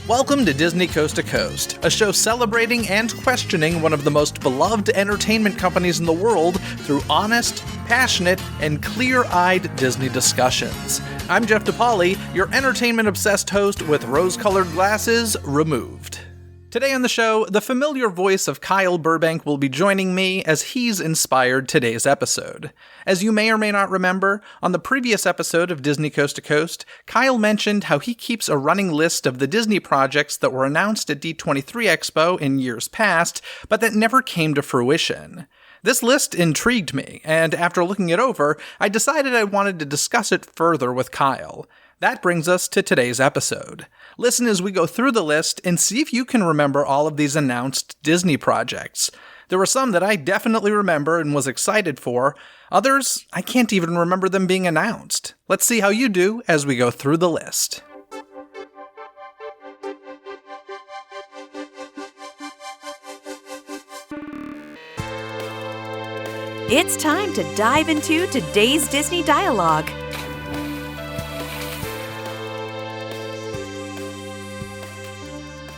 Welcome to Disney Coast to Coast, a show celebrating and questioning one of the most beloved entertainment companies in the world through honest, passionate, and clear-eyed Disney discussions. I'm Jeff DePauli, your entertainment-obsessed host with rose-colored glasses removed. Today on the show, the familiar voice of Kyle Burbank will be joining me as he's inspired today's episode. As you may or may not remember, on the previous episode of Disney Coast to Coast, Kyle mentioned how he keeps a running list of the Disney projects that were announced at D23 Expo in years past, but that never came to fruition. This list intrigued me, and after looking it over, I decided I wanted to discuss it further with Kyle. That brings us to today's episode. Listen as we go through the list and see if you can remember all of these announced Disney projects. There were some that I definitely remember and was excited for. Others, I can't even remember them being announced. Let's see how you do as we go through the list. It's time to dive into today's Disney dialogue.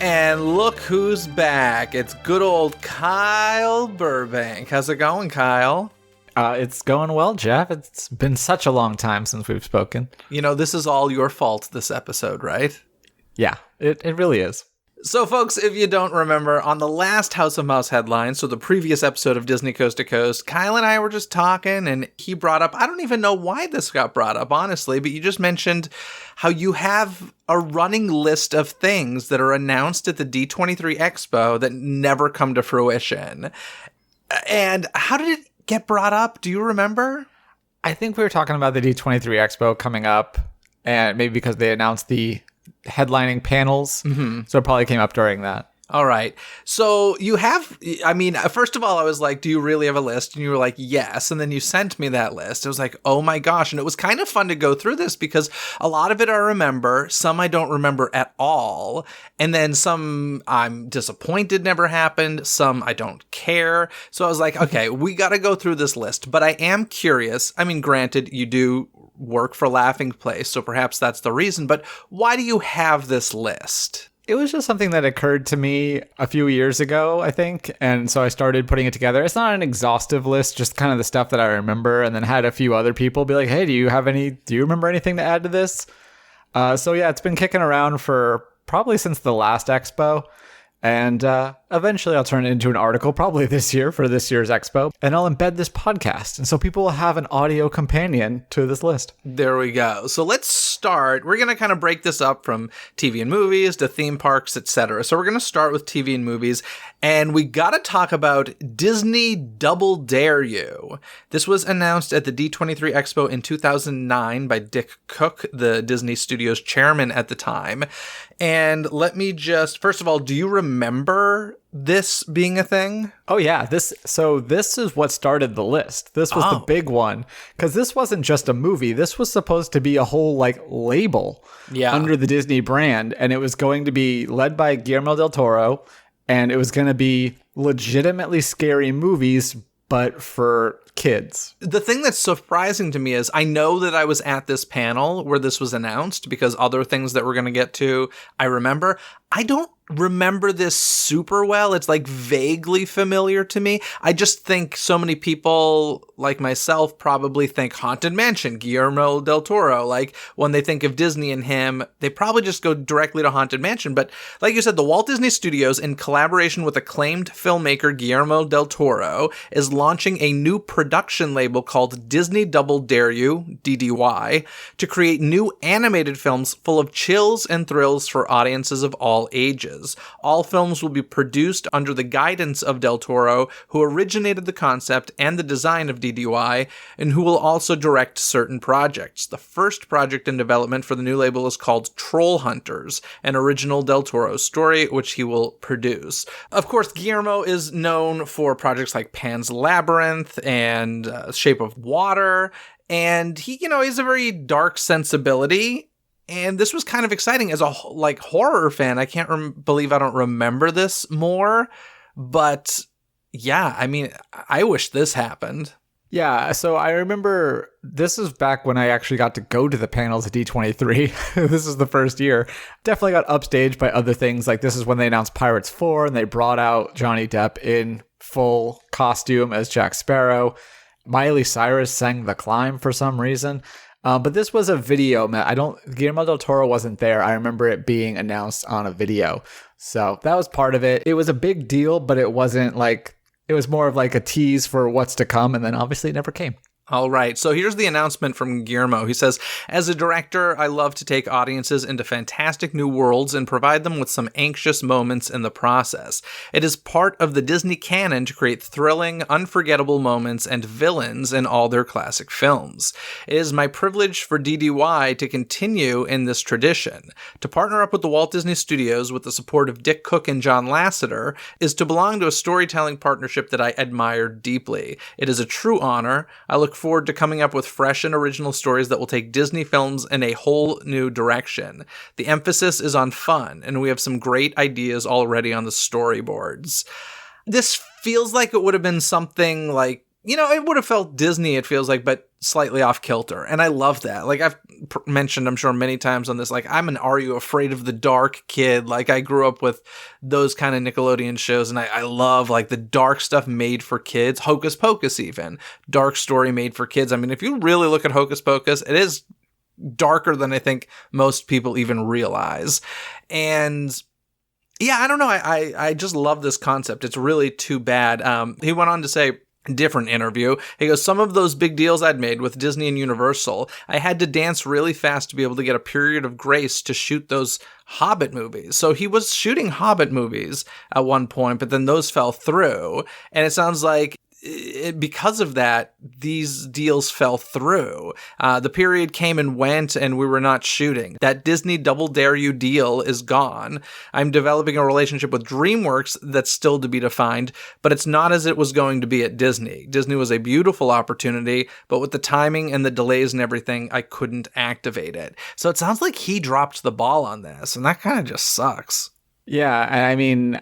And look who's back. It's good old Kyle Burbank. How's it going, Kyle? It's going well, Jeff. It's been such a long time since we've spoken. You know, this is all your fault, this episode, right? Yeah, it really is. So, folks, if you don't remember, on the last House of Mouse headline, so the previous episode of Disney Coast to Coast, Kyle and I were just talking, and he brought up, I don't even know why this got brought up, honestly, but you just mentioned how you have a running list of things that are announced at the D23 Expo that never come to fruition. And how did it get brought up? Do you remember? I think we were talking about the D23 Expo coming up, and maybe because they announced the headlining panels, so it probably came up during that. All right. So you have, I mean, first of all, I was like, do you really have a list? And you were like, yes. And then you sent me that list. I was like, oh my gosh. And it was kind of fun to go through this because a lot of it I remember, some I don't remember at all. And then some I'm disappointed never happened. Some I don't care. So I was like, okay, we got to go through this list. But I am curious. I mean, granted, you do work for Laughing Place, so perhaps that's the reason. But why do you have this list? It was just something that occurred to me a few years ago, I think, and so I started putting it together. It's not an exhaustive list, just kind of the stuff that I remember, and then had a few other people be like, hey, do you remember anything to add to this? So yeah, it's been kicking around for probably since the last expo, and eventually I'll turn it into an article, probably this year for this year's expo, and I'll embed this podcast, and so people will have an audio companion to this list. There we go. So let's start. We're going to kind of break this up from TV and movies to theme parks, etc. So we're going to start with TV and movies, and we got to talk about Disney Double Dare You. This was announced at the D23 Expo in 2009 by Dick Cook, the Disney Studios chairman at the time. And let me just, first of all, do you remember this being a thing? Oh yeah, this is what started the list. This was the big one, because this wasn't just a movie. This was supposed to be a whole label under the Disney brand, and it was going to be led by Guillermo del Toro, and it was going to be legitimately scary movies, but for kids. The thing that's surprising to me is I know that I was at this panel where this was announced because other things that we're going to get to, I remember. I don't remember this super well. It's vaguely familiar to me. I just think so many people like myself probably think Haunted Mansion, Guillermo del Toro. When they think of Disney and him, they probably just go directly to Haunted Mansion. But like you said, the Walt Disney Studios, in collaboration with acclaimed filmmaker Guillermo del Toro, is launching a new production label called Disney Double Dare You, DDY, to create new animated films full of chills and thrills for audiences of all ages. All films will be produced under the guidance of Del Toro, who originated the concept and the design of DDY, and who will also direct certain projects. The first project in development for the new label is called Troll Hunters, an original Del Toro story, which he will produce. Of course, Guillermo is known for projects like Pan's Labyrinth and Shape of Water, and he has a very dark sensibility. And this was kind of exciting as a horror fan. I can't believe I don't remember this more. But yeah, I mean, I wish this happened. Yeah, so I remember this is back when I actually got to go to the panels at D23. This is the first year. Definitely got upstaged by other things. Like this is when they announced Pirates 4 and they brought out Johnny Depp in full costume as Jack Sparrow. Miley Cyrus sang The Climb for some reason. But this was a video. Guillermo del Toro wasn't there. I remember it being announced on a video. So that was part of it. It was a big deal, but it wasn't like, it was more of like a tease for what's to come. And then obviously it never came. All right, so here's the announcement from Guillermo. He says, as a director, I love to take audiences into fantastic new worlds and provide them with some anxious moments in the process. It is part of the Disney canon to create thrilling, unforgettable moments and villains in all their classic films. It is my privilege for DDY to continue in this tradition. To partner up with the Walt Disney Studios with the support of Dick Cook and John Lasseter is to belong to a storytelling partnership that I admire deeply. It is a true honor. I look forward to coming up with fresh and original stories that will take Disney films in a whole new direction. The emphasis is on fun, and we have some great ideas already on the storyboards. This feels like it would have been something like, it would have felt Disney, it feels like, but slightly off kilter. And I love that. Like I've mentioned, I'm sure many times on this, like I'm an Are You Afraid of the Dark kid. Like I grew up with those kind of Nickelodeon shows, and I love like the dark stuff made for kids. Hocus Pocus even. Dark story made for kids. I mean, if you really look at Hocus Pocus, it is darker than I think most people even realize. And yeah, I don't know. I just love this concept. It's really too bad. He went on to say, different interview. He goes, some of those big deals I'd made with Disney and Universal, I had to dance really fast to be able to get a period of grace to shoot those Hobbit movies. So he was shooting Hobbit movies at one point, but then those fell through. And it sounds like because of that, these deals fell through. The period came and went, and we were not shooting. That Disney Double Dare You deal is gone. I'm developing a relationship with DreamWorks that's still to be defined, but it's not as it was going to be at Disney. Disney was a beautiful opportunity, but with the timing and the delays and everything, I couldn't activate it. So it sounds like he dropped the ball on this, and that kind of just sucks. Yeah, and I mean,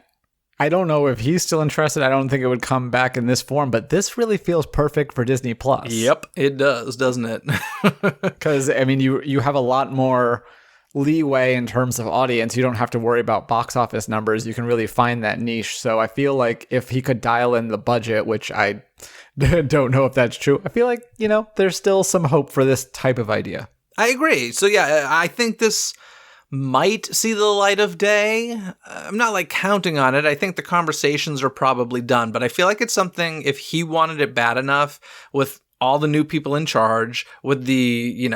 I don't know if he's still interested. I don't think it would come back in this form, but this really feels perfect for Disney Plus. Yep, it does, doesn't it? Because, I mean, you have a lot more leeway in terms of audience. You don't have to worry about box office numbers. You can really find that niche. So I feel like if he could dial in the budget, which I don't know if that's true, I feel like, there's still some hope for this type of idea. I agree. So yeah, I think this might see the light of day. I'm not like counting on it. I think the conversations are probably done, but I feel like it's something, if he wanted it bad enough with all the new people in charge, with the,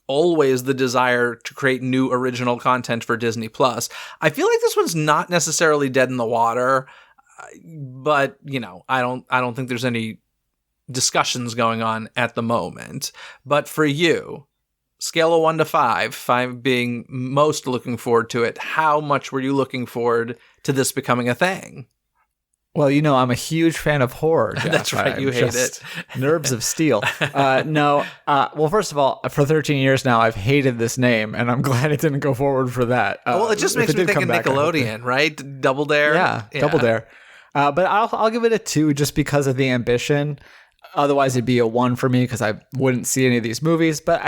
always the desire to create new original content for Disney Plus, I feel like this one's not necessarily dead in the water, but I don't think there's any discussions going on at the moment. But for you, scale of 1 to 5, 5 being most looking forward to it, how much were you looking forward to this becoming a thing? Well, I'm a huge fan of horror, Jeff. That's right, you hate it. Nerves of steel. No. Well, first of all, for 13 years now, I've hated this name, and I'm glad it didn't go forward for that. Well, it just makes me think of Nickelodeon, right? Double Dare? Yeah, Double Dare. But I'll give it a 2 just because of the ambition. Otherwise, it'd be a 1 for me because I wouldn't see any of these movies. But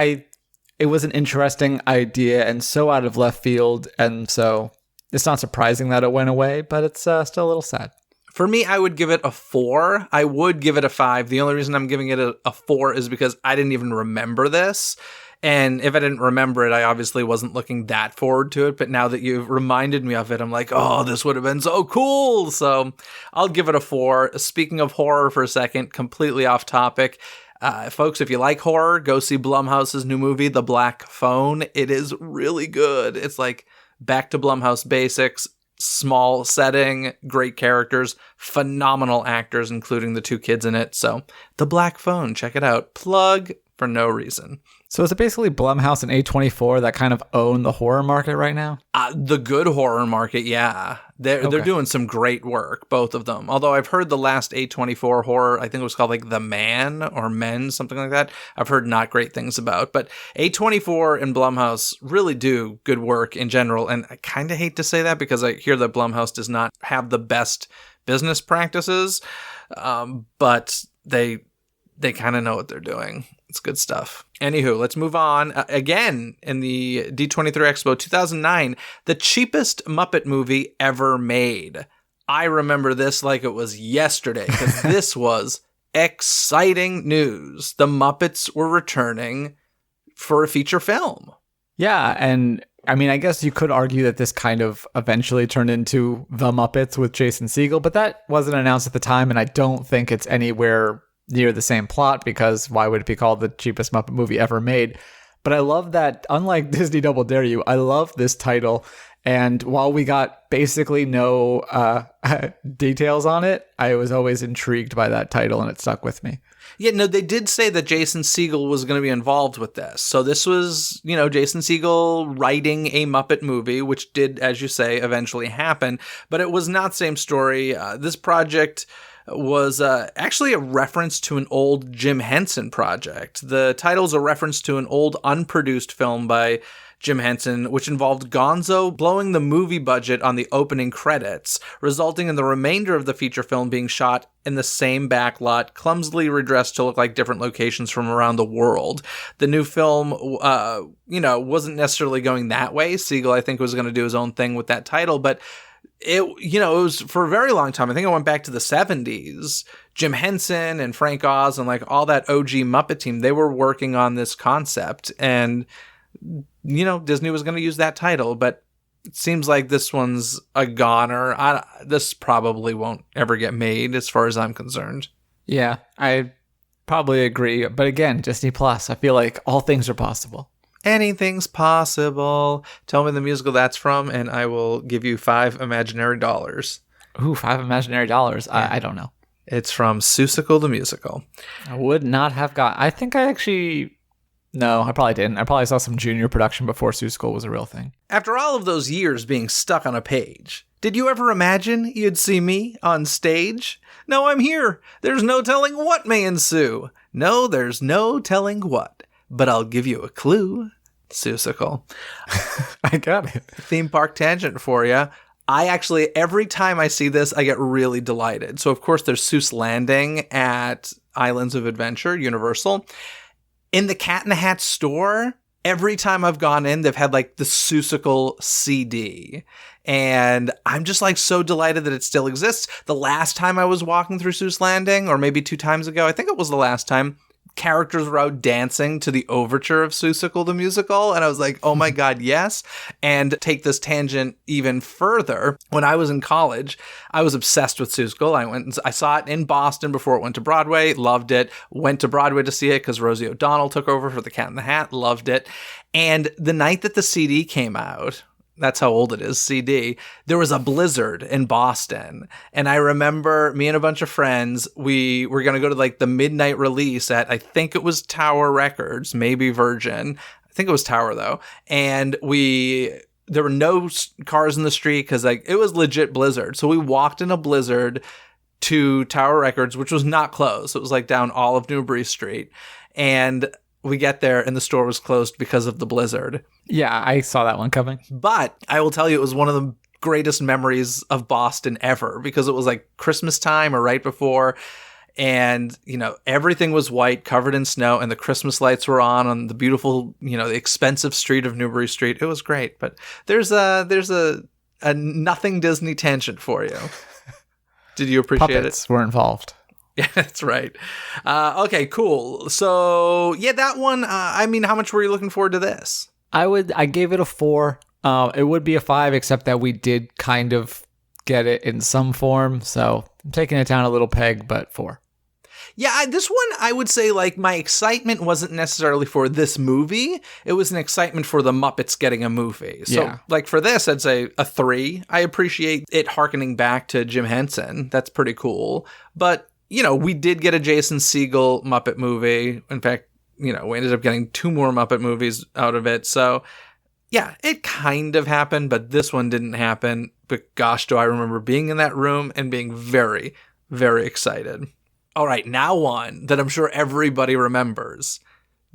it was an interesting idea and so out of left field. And so it's not surprising that it went away, but it's still a little sad. For me, I would give it a 4. I would give it a 5. The only reason I'm giving it a 4 is because I didn't even remember this. And if I didn't remember it, I obviously wasn't looking that forward to it. But now that you've reminded me of it, I'm like, oh, this would have been so cool. So I'll give it a 4. Speaking of horror for a second, completely off topic. Folks, if you like horror, go see Blumhouse's new movie, The Black Phone. It is really good. It's like back to Blumhouse basics, small setting, great characters, phenomenal actors, including the 2 kids in it. So The Black Phone, check it out. Plug for no reason. So is it basically Blumhouse and A24 that kind of own the horror market right now? The good horror market, yeah. They're doing some great work, both of them. Although I've heard the last A24 horror, I think it was called like The Man or Men, something like that. I've heard not great things about. But A24 and Blumhouse really do good work in general. And I kind of hate to say that because I hear that Blumhouse does not have the best business practices. But they they kind of know what they're doing. It's good stuff. Anywho, let's move on. Again, in the D23 Expo 2009, the cheapest Muppet movie ever made. I remember this like it was yesterday because this was exciting news. The Muppets were returning for a feature film. Yeah, and I mean, I guess you could argue that this kind of eventually turned into The Muppets with Jason Segel, but that wasn't announced at the time, and I don't think it's anywhere near the same plot, because why would it be called the cheapest Muppet movie ever made? But I love that, unlike Disney Double Dare You, I love this title. And while we got basically no details on it, I was always intrigued by that title, and it stuck with me. Yeah, no, they did say that Jason Segel was going to be involved with this. So this was, Jason Segel writing a Muppet movie, which did, as you say, eventually happen. But it was not the same story. This project was actually a reference to an old Jim Henson project. The title's a reference to an old unproduced film by Jim Henson, which involved Gonzo blowing the movie budget on the opening credits, resulting in the remainder of the feature film being shot in the same backlot, clumsily redressed to look like different locations from around the world. The new film, wasn't necessarily going that way. Segel, I think, was going to do his own thing with that title, but it was for a very long time. I think it went back to the 70s. Jim Henson and Frank Oz and like all that OG Muppet team, they were working on this concept, and Disney was going to use that title, but it seems like this one's a goner. This probably won't ever get made as far as I'm concerned. Yeah, I probably agree. But again, Disney Plus, I feel like all things are possible. Anything's possible. Tell me the musical that's from, and I will give you $5 imaginary dollars. Ooh, $5 imaginary dollars. Yeah. I don't know. It's from Seussical the Musical. I would not have got. I think I actually... No, I probably didn't. I probably saw some junior production before Seussical was a real thing. After all of those years being stuck on a page, did you ever imagine you'd see me on stage? No, I'm here. There's no telling what may ensue. No, there's no telling what. But I'll give you a clue. Seussical. I got it. Theme park tangent for you. I actually, every time I see this, I get really delighted. So, of course, there's Seuss Landing at Islands of Adventure, Universal. In the Cat in the Hat store, every time I've gone in, they've had like the Seussical CD. And I'm just like so delighted that it still exists. The last time I was walking through Seuss Landing, or maybe 2 times ago, I think it was the last time, characters were out dancing to the overture of Seussical the Musical, and I was like, oh my god, yes. And take this tangent even further, when I was in college, I was obsessed with Seussical. I saw it in Boston before it went to Broadway, loved it, went to Broadway to see it because Rosie O'Donnell took over for the Cat in the Hat, loved it. And the night that the CD came out, that's how old it is, CD, there was a blizzard in Boston. And I remember me and a bunch of friends, we were going to go to like the midnight release at, I think it was Tower Records, maybe Virgin. I think it was Tower though. And there were no cars in the street because like it was legit blizzard. So we walked in a blizzard to Tower Records, which was not closed. It was like down all of Newbury Street. And we get there and the store was closed because of the blizzard. Yeah, I saw that one coming. But I will tell you, it was one of the greatest memories of Boston ever because it was like Christmas time or right before. And, everything was white, covered in snow, and the Christmas lights were on the beautiful, the expensive street of Newbury Street. It was great. But there's a nothing Disney tangent for you. Did you appreciate Puppets were involved. Yeah, that's right. Okay, cool. So, yeah, that one, how much were you looking forward to this? I gave it a 4. It would be a 5, except that we did kind of get it in some form. So I'm taking it down a little peg, but 4. Yeah, this one, I would say, like, my excitement wasn't necessarily for this movie. It was an excitement for the Muppets getting a movie. So, like, for this, I'd say a 3. I appreciate it harkening back to Jim Henson. That's pretty cool. But we did get a Jason Segel Muppet movie. In fact, we ended up getting 2 more Muppet movies out of it. So, yeah, it kind of happened, but this one didn't happen. But gosh, do I remember being in that room and being very, very excited. All right, now one that I'm sure everybody remembers.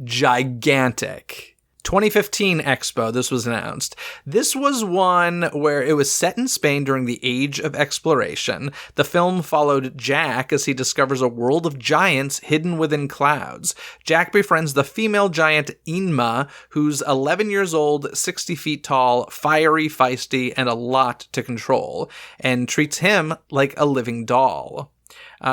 Gigantic. 2015 Expo, this was announced. This was one where it was set in Spain during the Age of Exploration. The film followed Jack as he discovers a world of giants hidden within clouds. Jack befriends the female giant Inma, who's 11 years old, 60 feet tall, fiery, feisty, and a lot to control, and treats him like a living doll.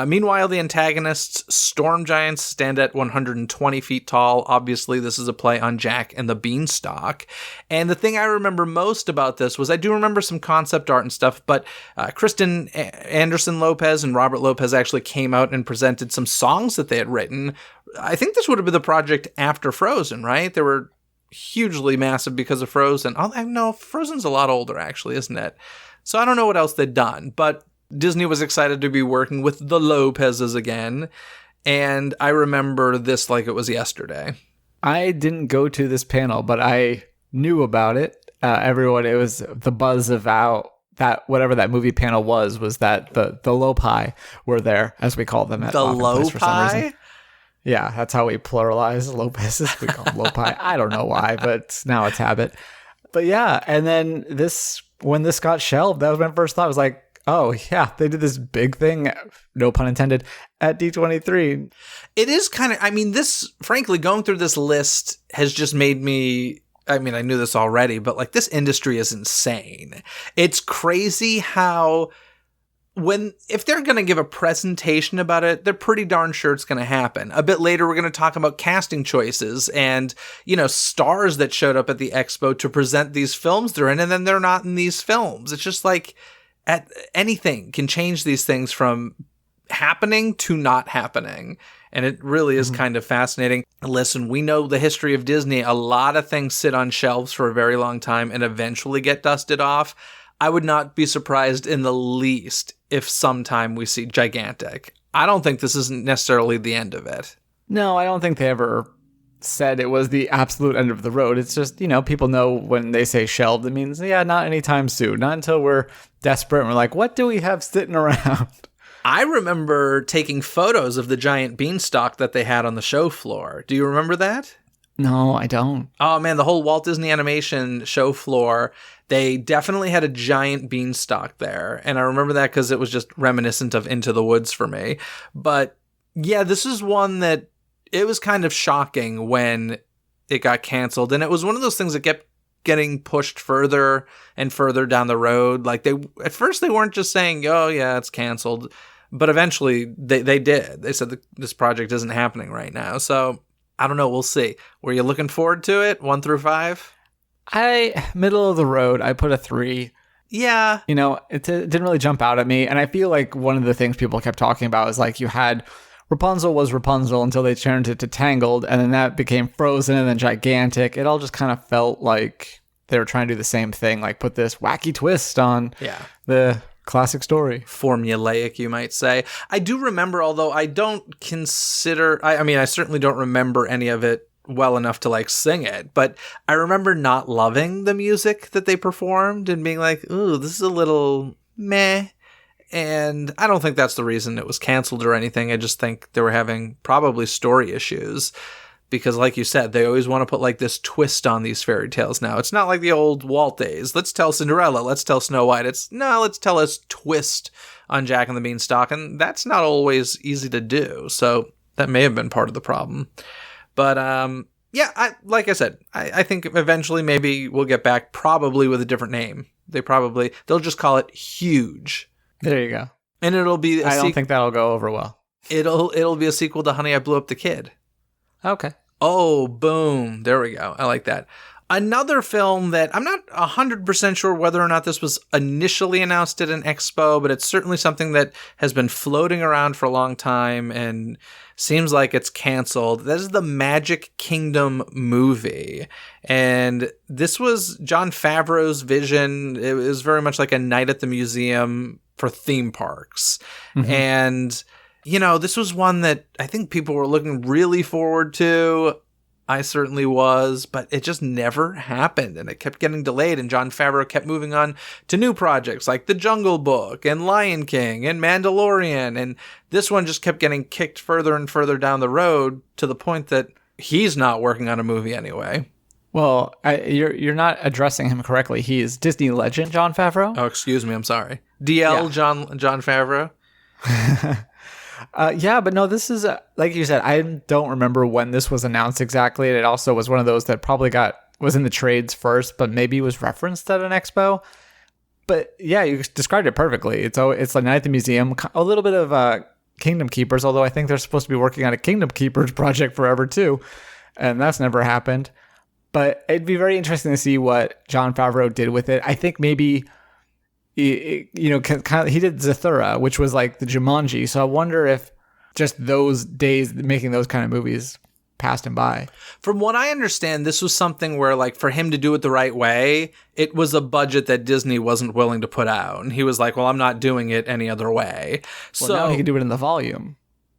Meanwhile, the antagonists, storm giants, stand at 120 feet tall. Obviously, this is a play on Jack and the Beanstalk. And the thing I remember most about this was I do remember some concept art and stuff, but Kristen Anderson Lopez and Robert Lopez actually came out and presented some songs that they had written. I think this would have been the project after Frozen, right? They were hugely massive because of Frozen. Oh, no, Frozen's a lot older, actually, isn't it? So I don't know what else they'd done, but Disney was excited to be working with the Lopezes again, and I remember this like it was yesterday. I didn't go to this panel, but I knew about it. It was the buzz about that, whatever that movie panel was that the Lopi were there, as we call them at the Lopi for some reason. Lopi? Yeah, that's how we pluralize Lopezes. We call them Lopi. I don't know why, but now it's habit. But yeah, and then when this got shelved, that was my first thought. I was like, oh, yeah, they did this big thing, no pun intended, at D23. It is kind of, this, frankly, going through this list has just made me, I knew this already, but like this industry is insane. It's crazy how if they're going to give a presentation about it, they're pretty darn sure it's going to happen. A bit later, we're going to talk about casting choices and, stars that showed up at the expo to present these films they're in, and then they're not in these films. It's just like, anything can change these things from happening to not happening. And it really is kind of fascinating. Listen, we know the history of Disney. A lot of things sit on shelves for a very long time and eventually get dusted off. I would not be surprised in the least if sometime we see Gigantic. I don't think this isn't necessarily the end of it. No, I don't think they ever said it was the absolute end of the road. It's just, people know when they say shelved, it means, yeah, not anytime soon. Not until we're desperate and we're like, what do we have sitting around? I remember taking photos of the giant beanstalk that they had on the show floor. Do you remember that? No, I don't. Oh, man, the whole Walt Disney Animation show floor, they definitely had a giant beanstalk there. And I remember that because it was just reminiscent of Into the Woods for me. But yeah, this is one that it was kind of shocking when it got canceled. And it was one of those things that kept getting pushed further and further down the road. Like at first they weren't just saying, oh yeah, it's canceled. But eventually they did. They said this project isn't happening right now. So I don't know. We'll see. Were you looking forward to it? 1 through 5? Middle of the road. I put a 3. Yeah. It didn't really jump out at me. And I feel like one of the things people kept talking about is like you had Rapunzel was Rapunzel until they turned it to Tangled, and then that became Frozen, and then Gigantic. It all just kind of felt like they were trying to do the same thing, like put this wacky twist on the classic story. Formulaic, you might say. I do remember, although I don't consider, I certainly don't remember any of it well enough to like sing it, but I remember not loving the music that they performed and being like, ooh, this is a little meh. And I don't think that's the reason it was canceled or anything. I just think they were having probably story issues because, like you said, they always want to put like this twist on these fairy tales now. It's not like the old Walt days. Let's tell Cinderella. Let's tell Snow White. Let's tell us twist on Jack and the Beanstalk. And that's not always easy to do. So that may have been part of the problem. But like I said, I think eventually maybe we'll get back probably with a different name. They'll just call it Huge. There you go. And it'll be I don't think that'll go over well. It'll be a sequel to Honey, I Blew Up the Kid. Okay. Oh, boom. There we go. I like that. Another film that I'm not 100% sure whether or not this was initially announced at an expo, but it's certainly something that has been floating around for a long time and seems like it's canceled. This is the Magic Kingdom movie. And this was Jon Favreau's vision. It was very much like a night at the museum for theme parks. Mm-hmm. And, this was one that I think people were looking really forward to. I certainly was, but it just never happened, and it kept getting delayed, and Jon Favreau kept moving on to new projects like The Jungle Book and Lion King and Mandalorian, and this one just kept getting kicked further and further down the road to the point that he's not working on a movie anyway. Well, you're not addressing him correctly. He is Disney legend Jon Favreau. Oh, excuse me. I'm sorry. DL Yeah. John Favreau. Yeah, but no, this is like you said. I don't remember when this was announced exactly. It also was one of those that probably was in the trades first, but maybe was referenced at an expo. But yeah, you described it perfectly. It's like Night at the Museum, a little bit of Kingdom Keepers, although I think they're supposed to be working on a Kingdom Keepers project forever too, and that's never happened. But it'd be very interesting to see what Jon Favreau did with it. I think maybe, he did Zathura, which was like the Jumanji. So I wonder if just those days making those kind of movies passed him by. From what I understand, this was something where, like, for him to do it the right way, it was a budget that Disney wasn't willing to put out. And he was like, well, I'm not doing it any other way. Well, now he can do it in the volume.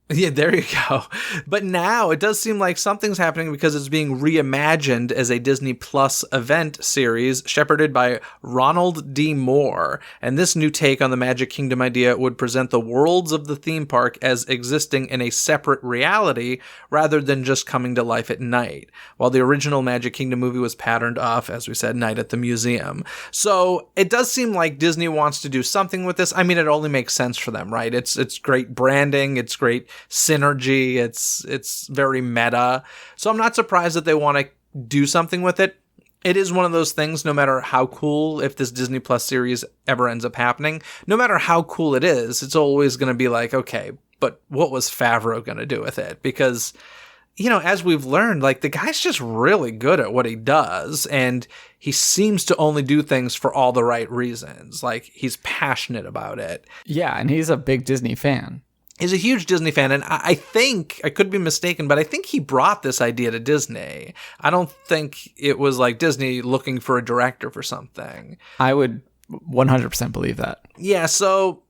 Yeah, there you go. But now it does seem like something's happening because it's being reimagined as a Disney Plus event series shepherded by Ronald D. Moore. And this new take on the Magic Kingdom idea would present the worlds of the theme park as existing in a separate reality rather than just coming to life at night. While the original Magic Kingdom movie was patterned off, as we said, Night at the Museum. So it does seem like Disney wants to do something with this. I mean, it only makes sense for them, right? It's great branding. It's great synergy. It's very meta. So I'm not surprised that they want to do something with it. It is one of those things, no matter how cool, if this Disney Plus series ever ends up happening, no matter how cool it is, it's always going to be like, okay, but what was Favreau going to do with it? Because, you know, as we've learned, like, the guy's just really good at what he does, and he seems to only do things for all the right reasons. Like, he's passionate about it. Yeah, and he's a big Disney fan. He's a huge Disney fan, and I think, I could be mistaken, but I think he brought this idea to Disney. I don't think it was like Disney looking for a director for something. I would 100% believe that. Yeah, so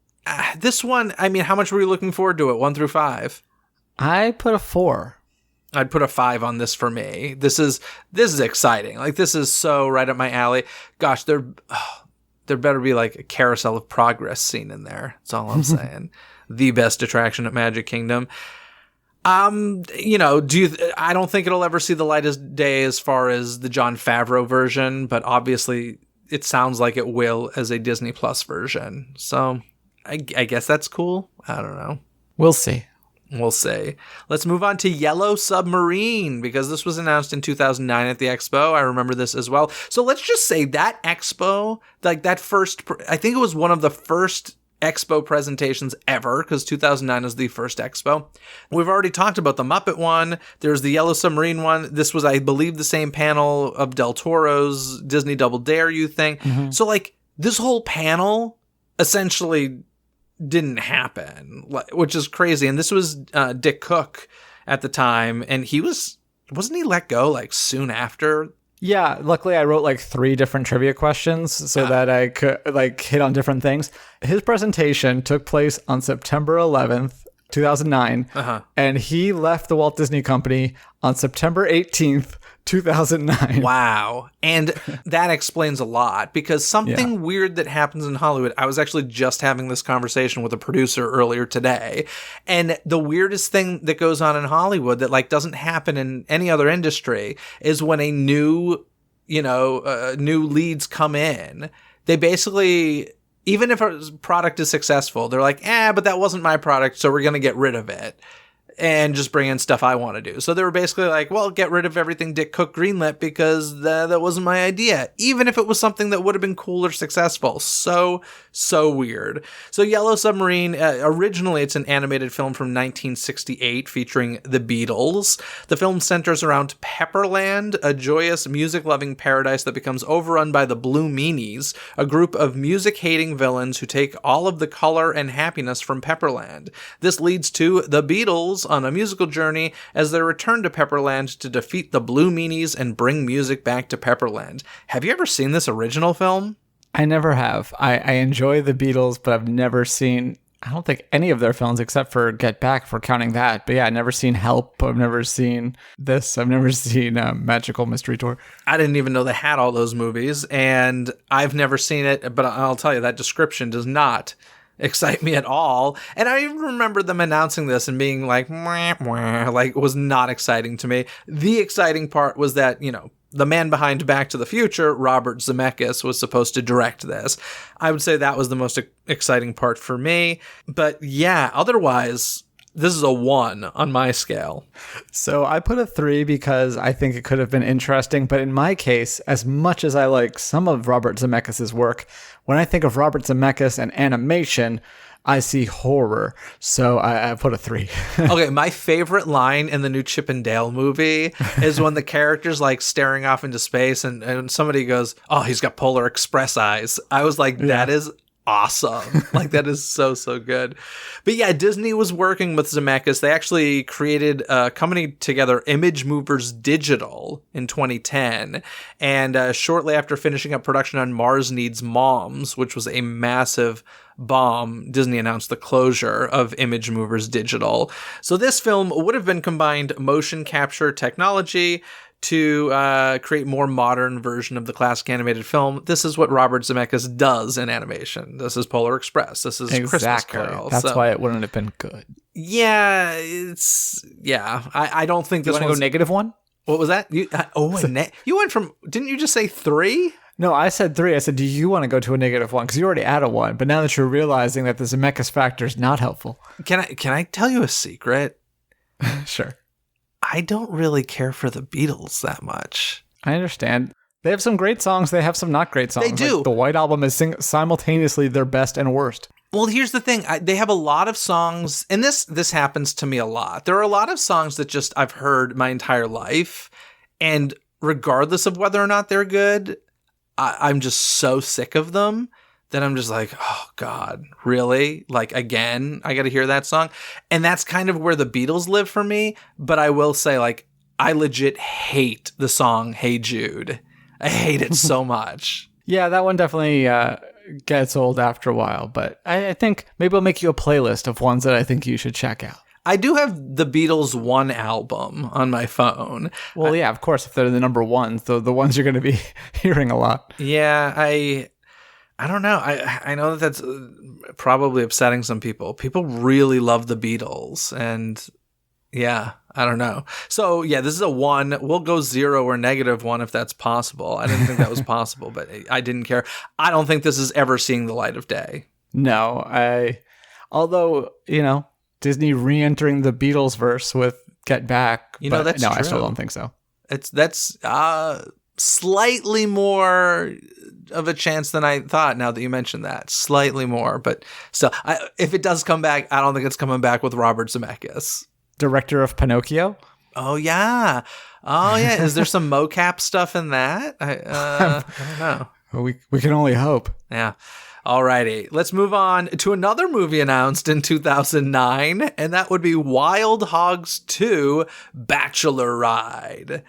this one, I mean, how much were you looking forward to it, 1 through 5? I put a 4. I'd put a 5 on this for me. This is exciting. Like, this is so right up my alley. Gosh, there better be like a Carousel of Progress scene in there. That's all I'm saying. The best attraction at Magic Kingdom. You know, I don't think it'll ever see the light of day as far as the Jon Favreau version, but obviously it sounds like it will as a Disney Plus version. So I guess that's cool. I don't know. We'll see. We'll see. Let's move on to Yellow Submarine, because this was announced in 2009 at the Expo. I remember this as well. So let's just say that Expo, like that first, I think it was one of the first Expo presentations ever, because 2009 is the first Expo. We've already talked about the Muppet one. There's the Yellow Submarine one. This was, I believe, the same panel of Del Toro's Disney Double Dare You thing. Mm-hmm. So, like, this whole panel essentially didn't happen, which is crazy. And this was Dick Cook at the time, and wasn't he let go like soon after? Yeah, luckily I wrote like 3 different trivia questions so that I could like hit on different things. His presentation took place on September 11th, 2009, and he left the Walt Disney Company on September 18th, 2009. Wow. And that explains a lot, because something weird that happens in Hollywood, I was actually just having this conversation with a producer earlier today, and the weirdest thing that goes on in Hollywood that like doesn't happen in any other industry is when a new leads come in, they basically, even if a product is successful, they're like, but that wasn't my product, so we're going to get rid of it and just bring in stuff I want to do. So they were basically like, well, get rid of everything Dick Cook greenlit because that wasn't my idea, even if it was something that would have been cool or successful. So weird. So Yellow Submarine, originally it's an animated film from 1968 featuring the Beatles. The film centers around Pepperland, a joyous, music-loving paradise that becomes overrun by the Blue Meanies, a group of music-hating villains who take all of the color and happiness from Pepperland. This leads to the Beatles on a musical journey as they return to Pepperland to defeat the Blue Meanies and bring music back to Pepperland. Have you ever seen this original film? I never have. I enjoy the Beatles, but I've never seen, I don't think, any of their films except for Get Back, for counting that. But yeah, I've never seen Help. I've never seen this. I've never seen Magical Mystery Tour. I didn't even know they had all those movies, and I've never seen it, but I'll tell you, that description does not excite me at all. And I remember them announcing this and being like, mwah, mwah, like, it was not exciting to me. The exciting part was that, the man behind Back to the Future, Robert Zemeckis, was supposed to direct this. I would say that was the most exciting part for me. But yeah, otherwise, this is a 1 on my scale. So I put a 3 because I think it could have been interesting. But in my case, as much as I like some of Robert Zemeckis' work, when I think of Robert Zemeckis and animation, I see horror. So I put a 3. Okay, my favorite line in the new Chip and Dale movie is when the character's like staring off into space and somebody goes, "Oh, he's got Polar Express eyes." I was like, that is awesome. Like, that is so good. But yeah, Disney was working with Zemeckis. They actually created a company together, Image Movers Digital, in 2010. And shortly after finishing up production on Mars Needs Moms, which was a massive bomb, Disney announced the closure of Image Movers Digital. So this film would have been combined motion capture technology to create more modern version of the classic animated film. This is what Robert Zemeckis does in animation. This is Polar Express. This is Christmas Carol. That's why it wouldn't have been good. Yeah, I don't think You this want to go negative 1? What was that? You went from, didn't you just say 3? No, I said 3. I said, do you want to go to a negative 1? Because you already at a 1. But now that you're realizing that the Zemeckis factor is not helpful. Can I tell you a secret? Sure. I don't really care for the Beatles that much. I understand. They have some great songs. They have some not great songs. They do. Like the White Album is simultaneously their best and worst. Well, here's the thing. They have a lot of songs, and this happens to me a lot. There are a lot of songs that just I've heard my entire life, and regardless of whether or not they're good, I'm just so sick of them that I'm just like, oh God, really? Like, again, I got to hear that song. And that's kind of where the Beatles live for me. But I will say, like, I legit hate the song Hey Jude. I hate it so much. Yeah, that one definitely gets old after a while. But I think maybe I'll make you a playlist of ones that I think you should check out. I do have the Beatles one album on my phone. Well, yeah, of course, if they're the number ones, the ones you're going to be hearing a lot. Yeah, I don't know. I know that that's probably upsetting some people. People really love the Beatles, and yeah, I don't know. So yeah, this is a 1. We'll go 0 or negative 1 if that's possible. I didn't think that was possible, but I didn't care. I don't think this is ever seeing the light of day. No, although, Disney re-entering the Beatles verse with Get Back. That's no, true. I still don't think so. That's slightly more of a chance than I thought, now that you mentioned that. Slightly more, but still, if it does come back, I don't think it's coming back with Robert Zemeckis. Director of Pinocchio? Oh, yeah. Is there some mocap stuff in that? I don't know. We can only hope. Yeah. Alrighty, let's move on to another movie announced in 2009, and that would be Wild Hogs 2 Bachelor Ride.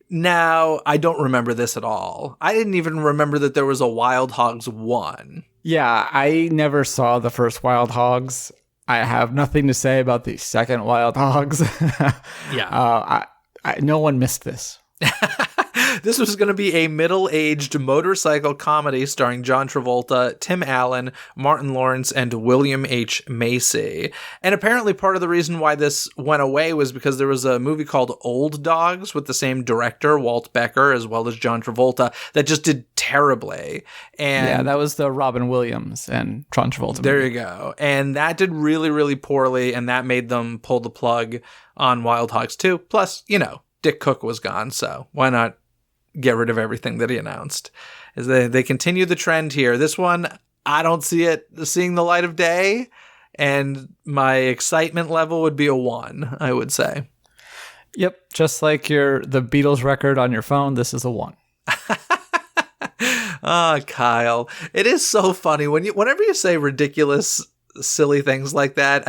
Now, I don't remember this at all. I didn't even remember that there was a Wild Hogs 1. Yeah, I never saw the first Wild Hogs. I have nothing to say about the second Wild Hogs. Yeah. No one missed this. This was going to be a middle-aged motorcycle comedy starring John Travolta, Tim Allen, Martin Lawrence, and William H. Macy. And apparently part of the reason why this went away was because there was a movie called Old Dogs with the same director, Walt Becker, as well as John Travolta, that just did terribly. And yeah, that was the Robin Williams and John Travolta there movie. you go. And that did really, really poorly, and that made them pull the plug on Wild Hogs 2. Plus, Dick Cook was gone, so why not get rid of everything that he announced? As they continue the trend here. This one, I don't see it seeing the light of day, and my excitement level would be a 1, I would say. Yep, just like the Beatles record on your phone, this is a 1. Kyle, it is so funny whenever you say ridiculous, silly things like that.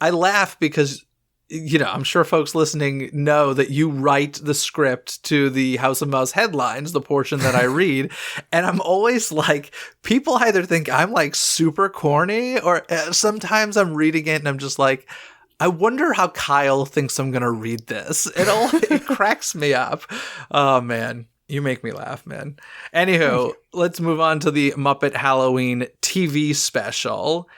I laugh because I'm sure folks listening know that you write the script to the House of Mouse headlines, the portion that I read. And I'm always like, people either think I'm like super corny, or sometimes I'm reading it and I'm just like, I wonder how Kyle thinks I'm going to read this. It cracks me up. Oh, man. You make me laugh, man. Anywho, let's move on to the Muppet Halloween TV special.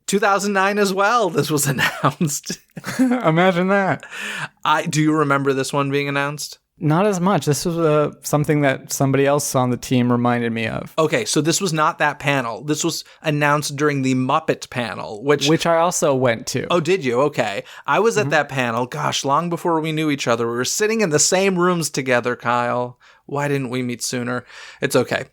2009 as well, this was announced. Imagine that. Do you remember this one being announced? Not as much. This was something that somebody else on the team reminded me of. Okay, so this was not that panel. This was announced during the Muppet Panel, which I also went to. Oh, did you? Okay. I was at that panel, gosh, long before we knew each other. We were sitting in the same rooms together, Kyle. Why didn't we meet sooner? It's okay.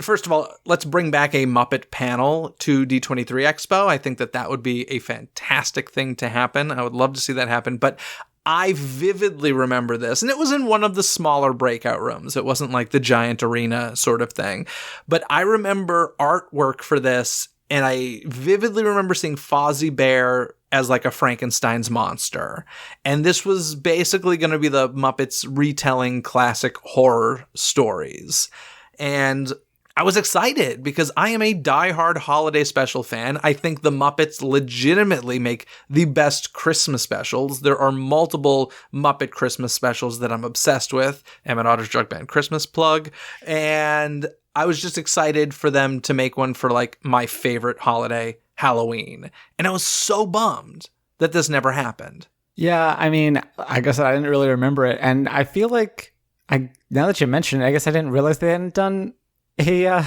First of all, let's bring back a Muppet Panel to D23 Expo. I think that would be a fantastic thing to happen. I would love to see that happen, but I vividly remember this, and it was in one of the smaller breakout rooms. It wasn't like the giant arena sort of thing, but I remember artwork for this, and I vividly remember seeing Fozzie Bear as like a Frankenstein's monster. And this was basically going to be the Muppets retelling classic horror stories. And I was excited because I am a diehard holiday special fan. I think the Muppets legitimately make the best Christmas specials. There are multiple Muppet Christmas specials that I'm obsessed with. Emmett Otter's Jug Band Christmas plug. And I was just excited for them to make one for like my favorite holiday, Halloween. And I was so bummed that this never happened. Yeah, I mean, I guess I didn't really remember it. And I feel like, now that you mention it, I guess I didn't realize they hadn't done a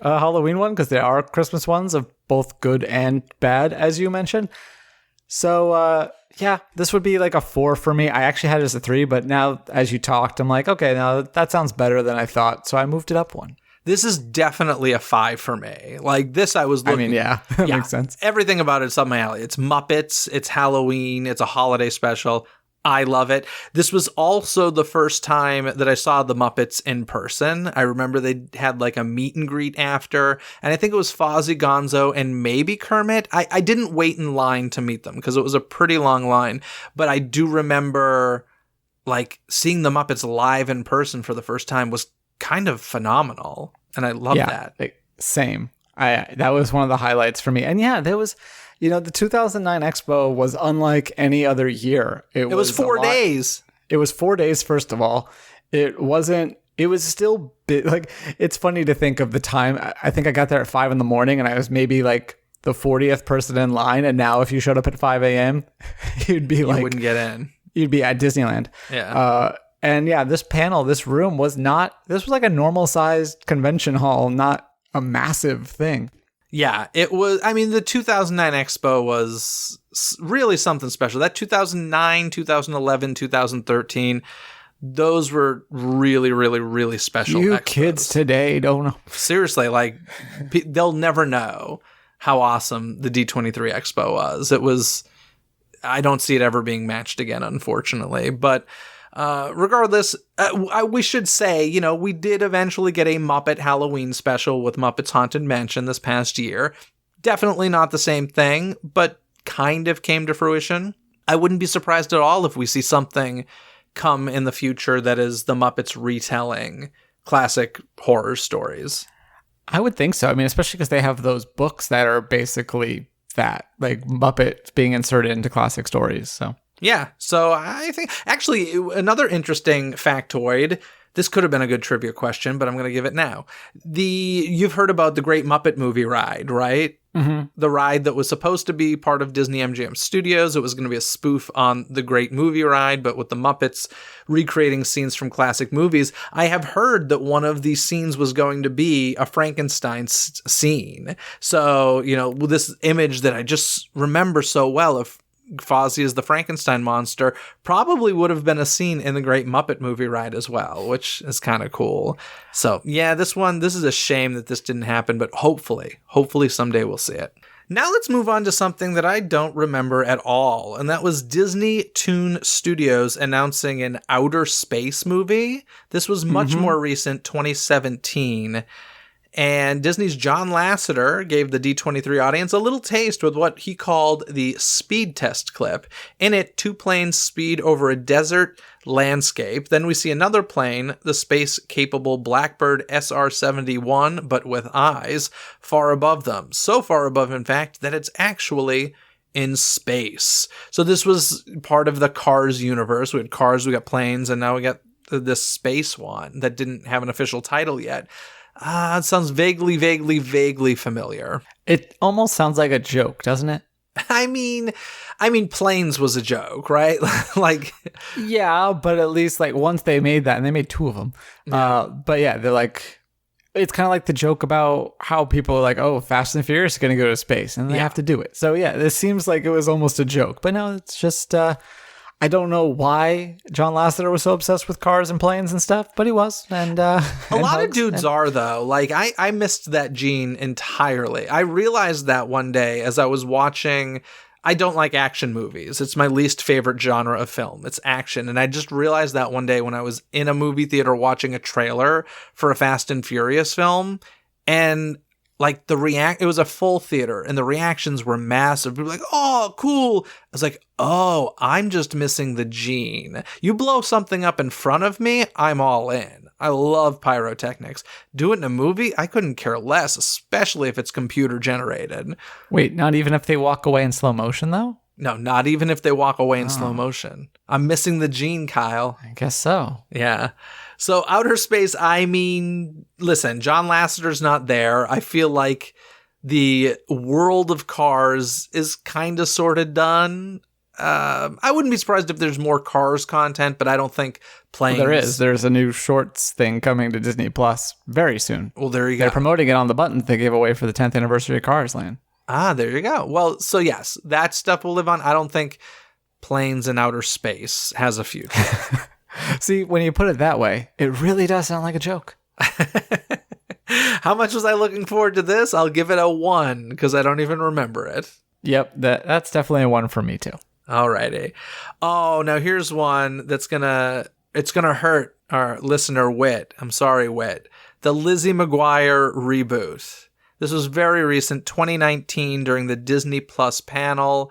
Halloween one, because there are Christmas ones of both good and bad, as you mentioned. So, yeah, this would be like a 4 for me. I actually had it as a 3, but now as you talked, I'm like, okay, now that sounds better than I thought. So I moved it up 1. This is definitely a 5 for me. Like this, I was looking. I mean, yeah, that makes sense. Everything about it's up my alley. It's Muppets, it's Halloween, it's a holiday special. I love it. This was also the first time that I saw the Muppets in person. I remember they had like a meet and greet after, and I think it was Fozzie, Gonzo, and maybe Kermit. I didn't wait in line to meet them because it was a pretty long line, but I do remember like seeing the Muppets live in person for the first time was kind of phenomenal, and I love that. Same. That was one of the highlights for me. And yeah, there was, the 2009 Expo was unlike any other year. It was 4 days. It was 4 days, first of all. It was still like, it's funny to think of the time. I think I got there at 5 a.m, and I was maybe like the 40th person in line. And now if you showed up at 5 a.m, you wouldn't get in. You'd be at Disneyland. Yeah. And yeah, this room was this was like a normal sized convention hall, not a massive thing. Yeah, it was. I mean, the 2009 Expo was really something special. That 2009, 2011, 2013, those were really, really, really special. You expos. Kids today don't know. Seriously, like they'll never know how awesome the D23 Expo was. It was. I don't see it ever being matched again, unfortunately. But regardless, we should say, we did eventually get a Muppet Halloween special with Muppet's Haunted Mansion this past year. Definitely not the same thing, but kind of came to fruition. I wouldn't be surprised at all if we see something come in the future that is the Muppets retelling classic horror stories. I would think so. I mean, especially because they have those books that are basically that, like Muppets being inserted into classic stories, so... Yeah, so I think, actually, another interesting factoid, this could have been a good trivia question, but I'm going to give it now. You've heard about the Great Muppet Movie ride, right? Mm-hmm. The ride that was supposed to be part of Disney MGM Studios. It was going to be a spoof on the Great Movie ride, but with the Muppets recreating scenes from classic movies. I have heard that one of these scenes was going to be a Frankenstein scene. So, this image that I just remember so well of Fozzie as the Frankenstein monster probably would have been a scene in the Great Muppet Movie ride as well, which is kind of cool. So yeah, this is a shame that this didn't happen, but hopefully someday we'll see it. Now let's move on to something that I don't remember at all, and that was Disney Toon Studios announcing an outer space movie. This was much more recent, 2017. And Disney's John Lasseter gave the D23 audience a little taste with what he called the speed test clip. In it, 2 planes speed over a desert landscape. Then we see another plane, the space-capable Blackbird SR-71, but with eyes, far above them. So far above, in fact, that it's actually in space. So this was part of the Cars universe. We had Cars, we got planes, and now we got this space one that didn't have an official title yet. It sounds vaguely familiar. It almost sounds like a joke, doesn't it? I mean, Planes was a joke, right? Like, Yeah, but at least like once they made that, and they made 2 of them. But yeah, they're like, it's kind of like the joke about how people are like, oh, Fast and Furious are going to go to space, and they have to do it. So yeah, this seems like it was almost a joke, but no, it's just I don't know why John Lasseter was so obsessed with cars and planes and stuff, but he was. And a lot of dudes are, though. Like, I missed that gene entirely. I realized that one day as I was watching. I don't like action movies. It's my least favorite genre of film. It's action. And I just realized that one day when I was in a movie theater watching a trailer for a Fast and Furious film. And like it was a full theater and the reactions were massive. People were like, oh, cool. I was like, oh, I'm just missing the gene. You blow something up in front of me, I'm all in. I love pyrotechnics. Do it in a movie? I couldn't care less, especially if it's computer generated. Wait, not even if they walk away in slow motion, though? No, not even if they walk away in slow motion. I'm missing the gene, Kyle. I guess so. Yeah. So outer space, I mean, listen, John Lasseter's not there. I feel like the world of Cars is kind of sort of done. I wouldn't be surprised if there's more Cars content, but I don't think Planes. Well, there is. There's a new shorts thing coming to Disney Plus very soon. Well, there you go. They're promoting it on the buttons they gave away for the 10th anniversary of Cars Land. Ah, there you go. Well, so yes, that stuff will live on. I don't think Planes in outer space has a future. See, when you put it that way, it really does sound like a joke. How much was I looking forward to this? I'll give it a 1 because I don't even remember it. Yep, that's definitely a 1 for me too. Alrighty. Oh, now here's one that's it's gonna hurt our listener Wit. I'm sorry, Wit. The Lizzie Mcguire reboot. This was very recent, 2019, during the Disney Plus panel.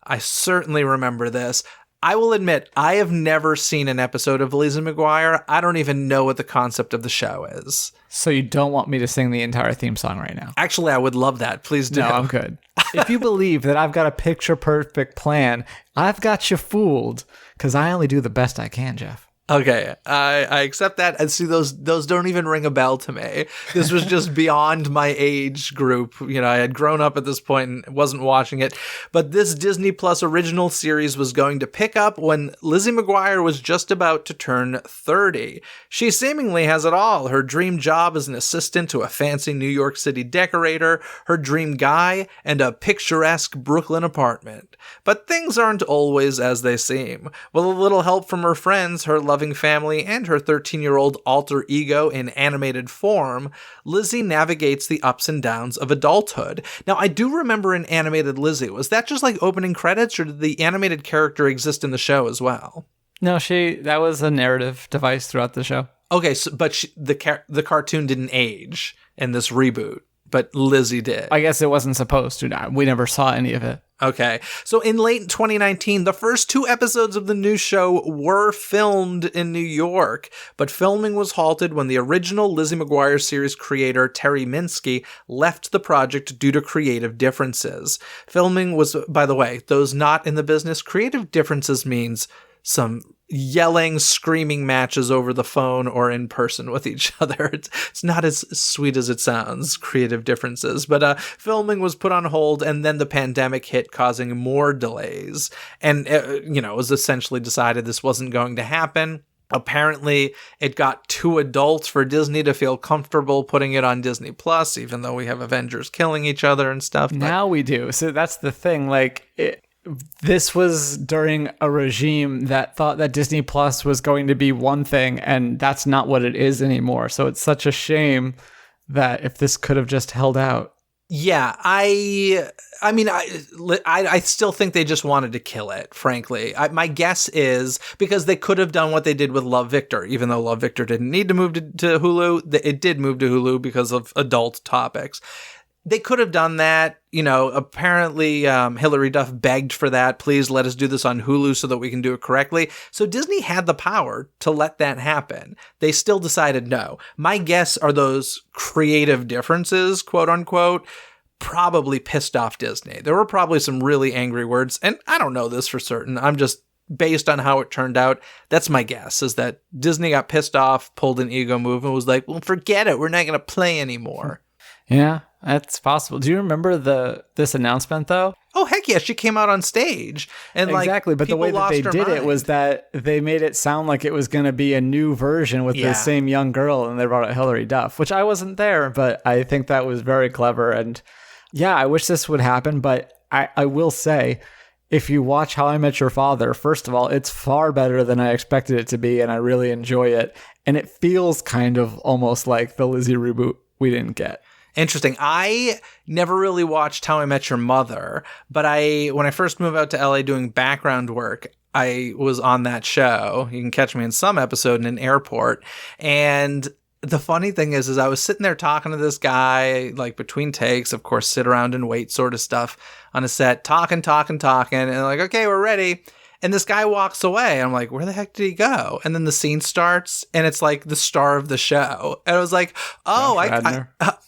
I certainly remember this. I will admit, I have never seen an episode of Lizzie Mcguire. I don't even know what the concept of the show is. So you don't want me to sing the entire theme song right now? Actually, I would love that. Please do. No, I'm good. If you believe that I've got a picture-perfect plan, I've got you fooled, because I only do the best I can, Jeff. Okay, I accept that. And see, those don't even ring a bell to me. This was just beyond my age group. You know, I had grown up at this point and wasn't watching it. But this Disney Plus original series was going to pick up when Lizzie Mcguire was just about to turn 30. She seemingly has it all. Her dream job as an assistant to a fancy New York City decorator, her dream guy, and a picturesque Brooklyn apartment. But things aren't always as they seem. With a little help from her friends, her loving family, and her 13-year-old alter ego in animated form, Lizzie navigates the ups and downs of adulthood. Now, I do remember an animated Lizzie. Was that just like opening credits, or did the animated character exist in the show as well? No, that was a narrative device throughout the show. Okay, so, but the cartoon didn't age in this reboot, but Lizzie did. I guess it wasn't supposed to. We never saw any of it. Okay, so in late 2019, the first 2 episodes of the new show were filmed in New York, but filming was halted when the original Lizzie McGuire series creator Terry Minsky left the project due to creative differences. Filming was, by the way, those not in the business, creative differences means some yelling, screaming matches over the phone or in person with each other. It's not as sweet as it sounds, creative differences. But filming was put on hold, and then the pandemic hit, causing more delays. And, it was essentially decided this wasn't going to happen. Apparently, it got too adult for Disney to feel comfortable putting it on Disney Plus, even though we have Avengers killing each other and stuff. Now we do. So that's the thing. This was during a regime that thought that Disney Plus was going to be one thing, and that's not what it is anymore. So it's such a shame that if this could have just held out. Yeah, I still think they just wanted to kill it, frankly. My guess is because they could have done what they did with Love, Victor, even though Love, Victor didn't need to move to Hulu. It did move to Hulu because of adult topics. They could have done that. Apparently Hilary Duff begged for that. Please let us do this on Hulu so that we can do it correctly. So Disney had the power to let that happen. They still decided no. My guess are those creative differences, quote unquote, probably pissed off Disney. There were probably some really angry words, and I don't know this for certain. I'm just based on how it turned out. That's my guess, is that Disney got pissed off, pulled an ego move, and was like, well, forget it. We're not going to play anymore. Yeah, that's possible. Do you remember this announcement, though? oh, heck yeah, she came out on stage. And exactly, but the way that they did it was that they made it sound like it was going to be a new version with the same young girl, and they brought out Hilary Duff, which I wasn't there, but I think that was very clever. And yeah, I wish this would happen, but I will say, if you watch How I Met Your Father, first of all, it's far better than I expected it to be, and I really enjoy it. And it feels kind of almost like the Lizzie reboot we didn't get. Interesting. I never really watched How I Met Your Mother, but when I first moved out to LA doing background work, I was on that show. You can catch me in some episode in an airport. And the funny thing is I was sitting there talking to this guy, like between takes, of course, sit around and wait sort of stuff on a set, talking, and like, okay, we're ready. And this guy walks away. I'm like, where the heck did he go? And then the scene starts, and it's like the star of the show. And I was like, oh,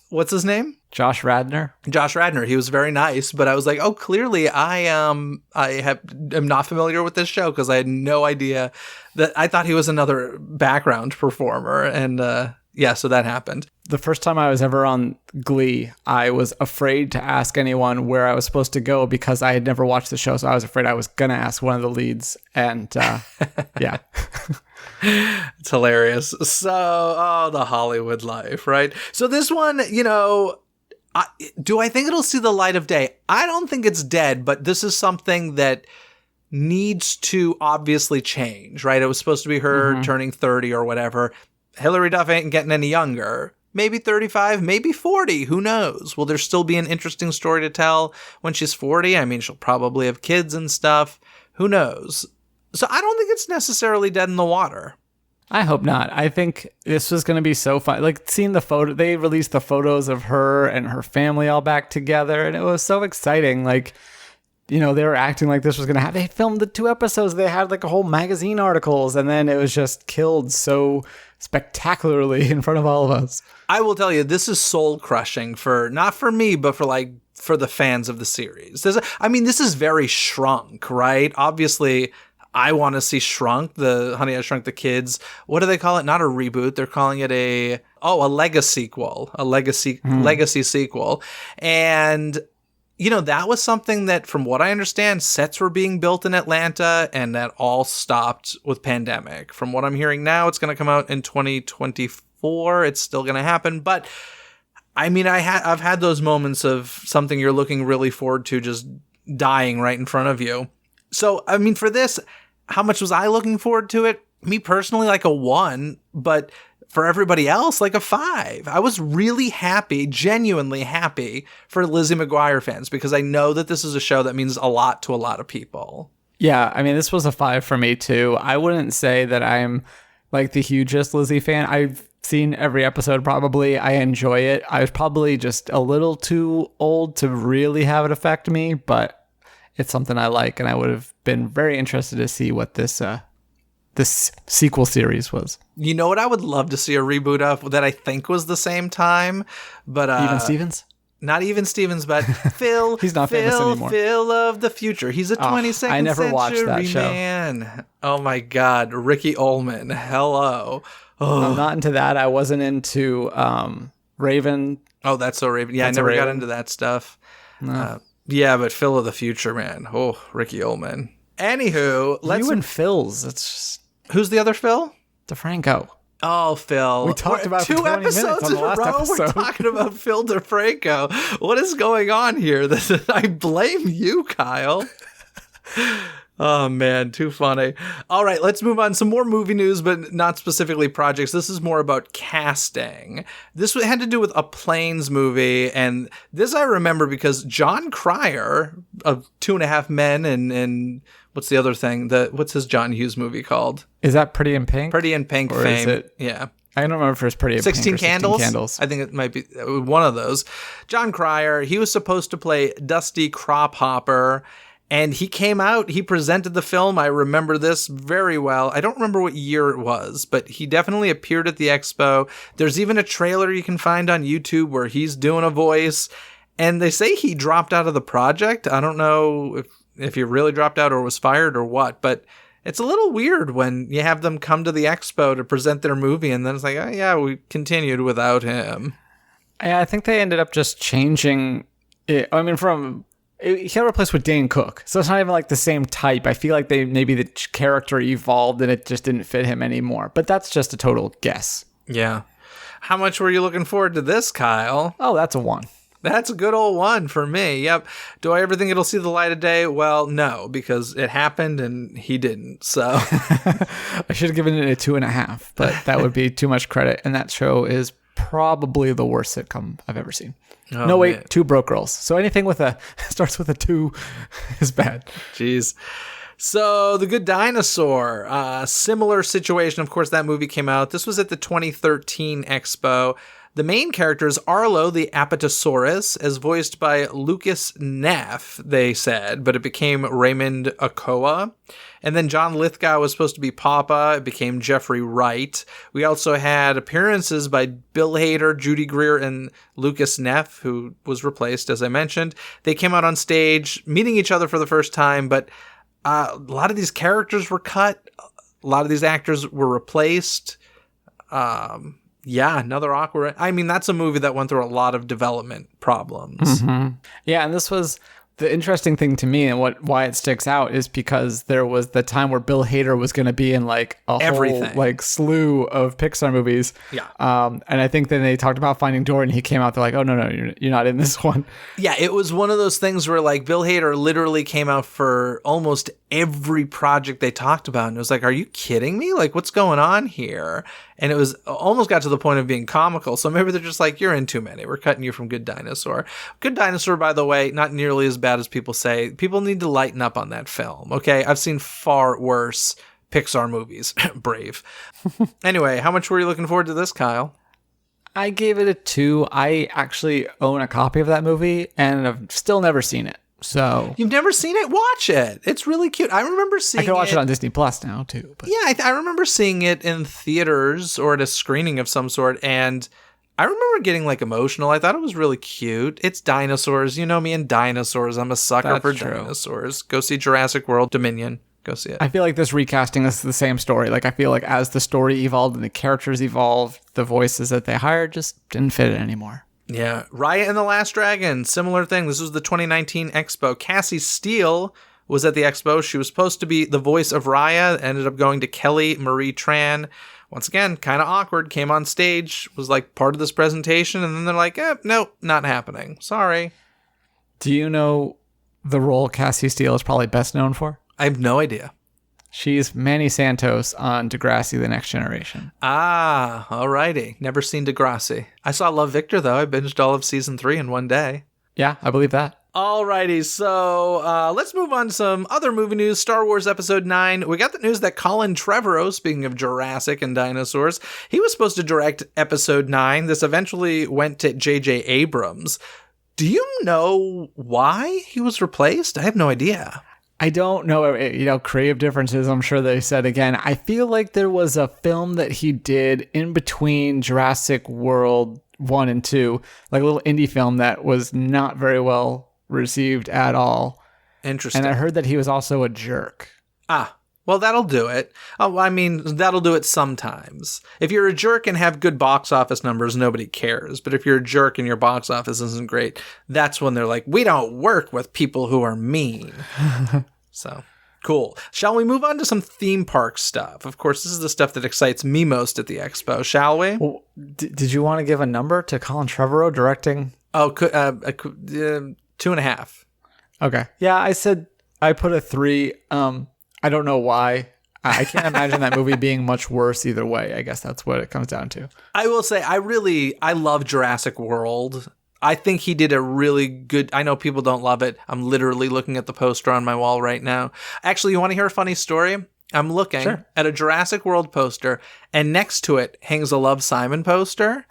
what's his name? Josh Radnor. Josh Radnor. He was very nice, but I was like, oh, clearly I am not familiar with this show because I had no idea that I thought he was another background performer. And so that happened. The first time I was ever on Glee, I was afraid to ask anyone where I was supposed to go because I had never watched the show. So I was afraid I was going to ask one of the leads. And yeah. It's hilarious. So, the Hollywood life, right? So this one, do I think it'll see the light of day? I don't think it's dead, but this is something that needs to obviously change, right? It was supposed to be her turning 30 or whatever. Hilary Duff ain't getting any younger. Maybe 35, maybe 40. Who knows? Will there still be an interesting story to tell when she's 40? I mean, she'll probably have kids and stuff. Who knows? So I don't think it's necessarily dead in the water. I hope not. I think this was going to be so fun. Like seeing the photo, they released the photos of her and her family all back together, and it was so exciting. Like, they were acting like this was going to happen. They filmed the 2 episodes. They had like a whole magazine articles, and then it was just killed so spectacularly in front of all of us. I will tell you, this is soul crushing not for me, but for the fans of the series. This is very Shrunk, right? Obviously, I want to see Shrunk, the Honey, I Shrunk the Kids. What do they call it? Not a reboot. They're calling it a legacy sequel, legacy sequel. And that was something that, from what I understand, sets were being built in Atlanta, and that all stopped with pandemic. From what I'm hearing now, it's going to come out in 2024. It's still going to happen. But, I mean, I've had those moments of something you're looking really forward to just dying right in front of you. So, I mean, for this, how much was I looking forward to it? Me personally, like a 1, but for everybody else, like a 5. I was really happy, genuinely happy for Lizzie Mcguire fans, because I know that this is a show that means a lot to a lot of people. Yeah, I mean, this was a 5 for me too. I wouldn't say that I'm like the hugest Lizzie fan. I've seen every episode probably. I enjoy it. I was probably just a little too old to really have it affect me, but it's something I like, and I would have been very interested to see what this sequel series was. You know what I would love to see a reboot of that I think was the same time, but Even Stevens? Not Even Stevens, but Phil. He's not famous anymore. Phil of the future. He's a 22nd I never watched that show. Man. Oh my God, Ricky Ullman. Hello. Oh. I'm not into that. I wasn't into Raven. Oh, That's So Raven. Yeah, I never got into that stuff. No. Yeah, but Phil of the future, man. Oh, Ricky Ullman. Anywho, you and Phil's. It's just... Who's the other Phil? DeFranco. Oh, Phil. We talked about 2 episodes in a row. We're talking about Phil DeFranco. What is going on here? I blame you, Kyle. Oh, man, too funny. All right, let's move on. Some more movie news, but not specifically projects. This is more about casting. This had to do with a Planes movie, and this I remember because John Cryer of 2.5 Men and what's the other thing? What's his John Hughes movie called? Is that Pretty in Pink? Pretty in Pink or fame. Is it? Yeah. I don't remember if it's Pretty in 16 Pink or Candles? 16 Candles. I think it might be one of those. John Cryer, he was supposed to play Dusty Crophopper, and he came out, he presented the film. I remember this very well. I don't remember what year it was, but he definitely appeared at the expo. There's even a trailer you can find on YouTube where he's doing a voice, and they say he dropped out of the project. I don't know if he really dropped out or was fired or what, but it's a little weird when you have them come to the expo to present their movie, and then it's like, oh yeah, we continued without him. Yeah, I think they ended up just changing it. I mean, from he got replaced with Dane Cook, so it's not even like the same type. I feel like maybe the character evolved and it just didn't fit him anymore. But that's just a total guess. Yeah. How much were you looking forward to this, Kyle? Oh, that's a 1. That's a good old 1 for me. Yep. Do I ever think it'll see the light of day? Well, no, because it happened and he didn't. So I should have given it a 2.5, but that would be too much credit. And that show is probably the worst sitcom I've ever seen. Oh, no, wait, man. 2 Broke Girls. So anything with starts with a 2 is bad. Jeez. So The Good Dinosaur, similar situation. Of course, that movie came out. This was at the 2013 Expo. The main character is Arlo the Apatosaurus, as voiced by Lucas Neff, they said, but it became Raymond Ochoa. And then John Lithgow was supposed to be Papa. It became Jeffrey Wright. We also had appearances by Bill Hader, Judy Greer, and Lucas Neff, who was replaced, as I mentioned. They came out on stage, meeting each other for the first time, but a lot of these characters were cut. A lot of these actors were replaced. Yeah, another awkward. I mean, that's a movie that went through a lot of development problems. Mm-hmm. Yeah, and this was the interesting thing to me, and why it sticks out is because there was the time where Bill Hader was going to be in like Everything. whole like slew of Pixar movies. Yeah. And I think then they talked about Finding Dory, and he came out. They're like, "Oh no, you're not in this one." Yeah, it was one of those things where like Bill Hader literally came out for almost every project they talked about, and it was like, "Are you kidding me? Like, what's going on here?" And it was almost got to the point of being comical. So maybe they're just like, "You're in too many. We're cutting you from Good Dinosaur." Good Dinosaur, by the way, not nearly as bad as people say. People need to lighten up on that film. Okay, I've seen far worse Pixar movies. Brave. Anyway, how much were you looking forward to this, Kyle? I gave it a 2. I actually own a copy of that movie, and I've still never seen it. So You've never seen it? Watch it. It's really cute. I remember seeing it. I can watch it on Disney Plus now too. But. Yeah, I remember seeing it in theaters or at a screening of some sort, and I remember getting like emotional. I thought it was really cute. It's dinosaurs. You know me and dinosaurs. I'm a sucker That's for true. dinosaurs. Go see Jurassic World Dominion. Go see it. I feel like this recasting is the same story. Like I feel like as the story evolved and the characters evolved, the voices that they hired just didn't fit it anymore. Yeah. Raya and the Last Dragon, similar thing. This was the 2019 Expo. Cassie Steele was at the Expo. She was supposed to be the voice of Raya, ended up going to Kelly Marie Tran. Once again, kind of awkward, came on stage, was like part of this presentation, and then they're like, nope, not happening. Sorry. Do you know the role Cassie Steele is probably best known for? I have no idea. She's Manny Santos on Degrassi: The Next Generation. Ah, alrighty. Never seen Degrassi. I saw Love, Victor, though. I binged all of season 3 in one day. Yeah, I believe that. Alrighty, so let's move on to some other movie news. Star Wars Episode 9. We got the news that Colin Trevorrow, speaking of Jurassic and dinosaurs, he was supposed to direct Episode 9. This eventually went to J.J. Abrams. Do you know why he was replaced? I have no idea. I don't know, creative differences, I'm sure they said again. I feel like there was a film that he did in between Jurassic World 1 and 2, like a little indie film that was not very well received at all. Interesting. And I heard that he was also a jerk. Ah, well, that'll do it. Oh, I mean, that'll do it sometimes. If you're a jerk and have good box office numbers, nobody cares. But if you're a jerk and your box office isn't great, that's when they're like, we don't work with people who are mean. So, cool. Shall we move on to some theme park stuff? Of course, this is the stuff that excites me most at the Expo, shall we? Well, did you want to give a number to Colin Trevorrow directing? Oh, 2.5. Okay. Yeah, I put a 3. I don't know why. I can't imagine that movie being much worse either way. I guess that's what it comes down to. I will say, I love Jurassic World. I think he did a really good... I know people don't love it. I'm literally looking at the poster on my wall right now. Actually, you want to hear a funny story? I'm looking at a Jurassic World poster, and next to it hangs a Love, Simon poster.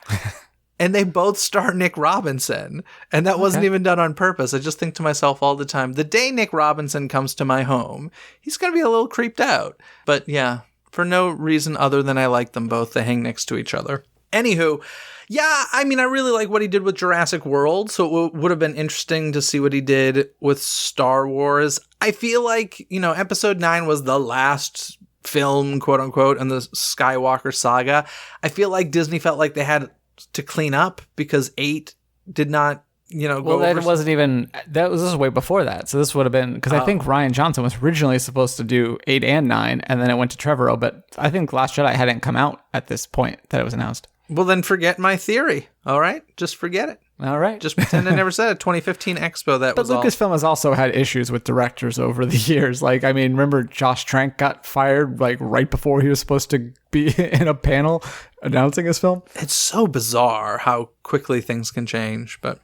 And they both star Nick Robinson. And that wasn't even done on purpose. I just think to myself all the time, the day Nick Robinson comes to my home, he's going to be a little creeped out. But yeah, for no reason other than I like them both. They hang next to each other. Anywho, yeah, I mean, I really like what he did with Jurassic World, so it would have been interesting to see what he did with Star Wars. I feel like, Episode 9 was the last film, quote unquote, in the Skywalker saga. I feel like Disney felt like they had to clean up because 8 did not, go that over. wasn't even, this was way before that. So this would have been, because I think Rian Johnson was originally supposed to do 8 and 9, and then it went to Trevorrow, but I think Last Jedi hadn't come out at this point that it was announced. Well, then forget my theory. All right, just forget it. All right. Just pretend I never said it. 2015 Expo, that But was all. Lucasfilm has also had issues with directors over the years. Like, I mean, remember Josh Trank got fired like right before he was supposed to be in a panel announcing his film? It's so bizarre how quickly things can change. But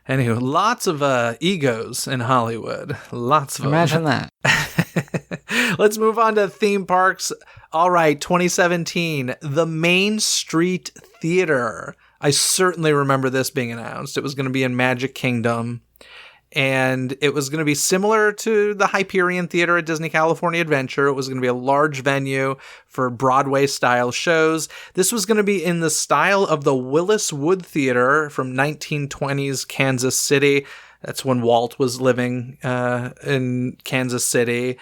anyway, lots of egos in Hollywood. Lots of them. Imagine that. Let's move on to theme parks. All right, 2017, the Main Street Theater. I certainly remember this being announced. It was going to be in Magic Kingdom, and it was going to be similar to the Hyperion Theater at Disney California Adventure. It was going to be a large venue for Broadway-style shows. This was going to be in the style of the Willis Wood Theater from 1920s Kansas City. That's when Walt was living in Kansas City.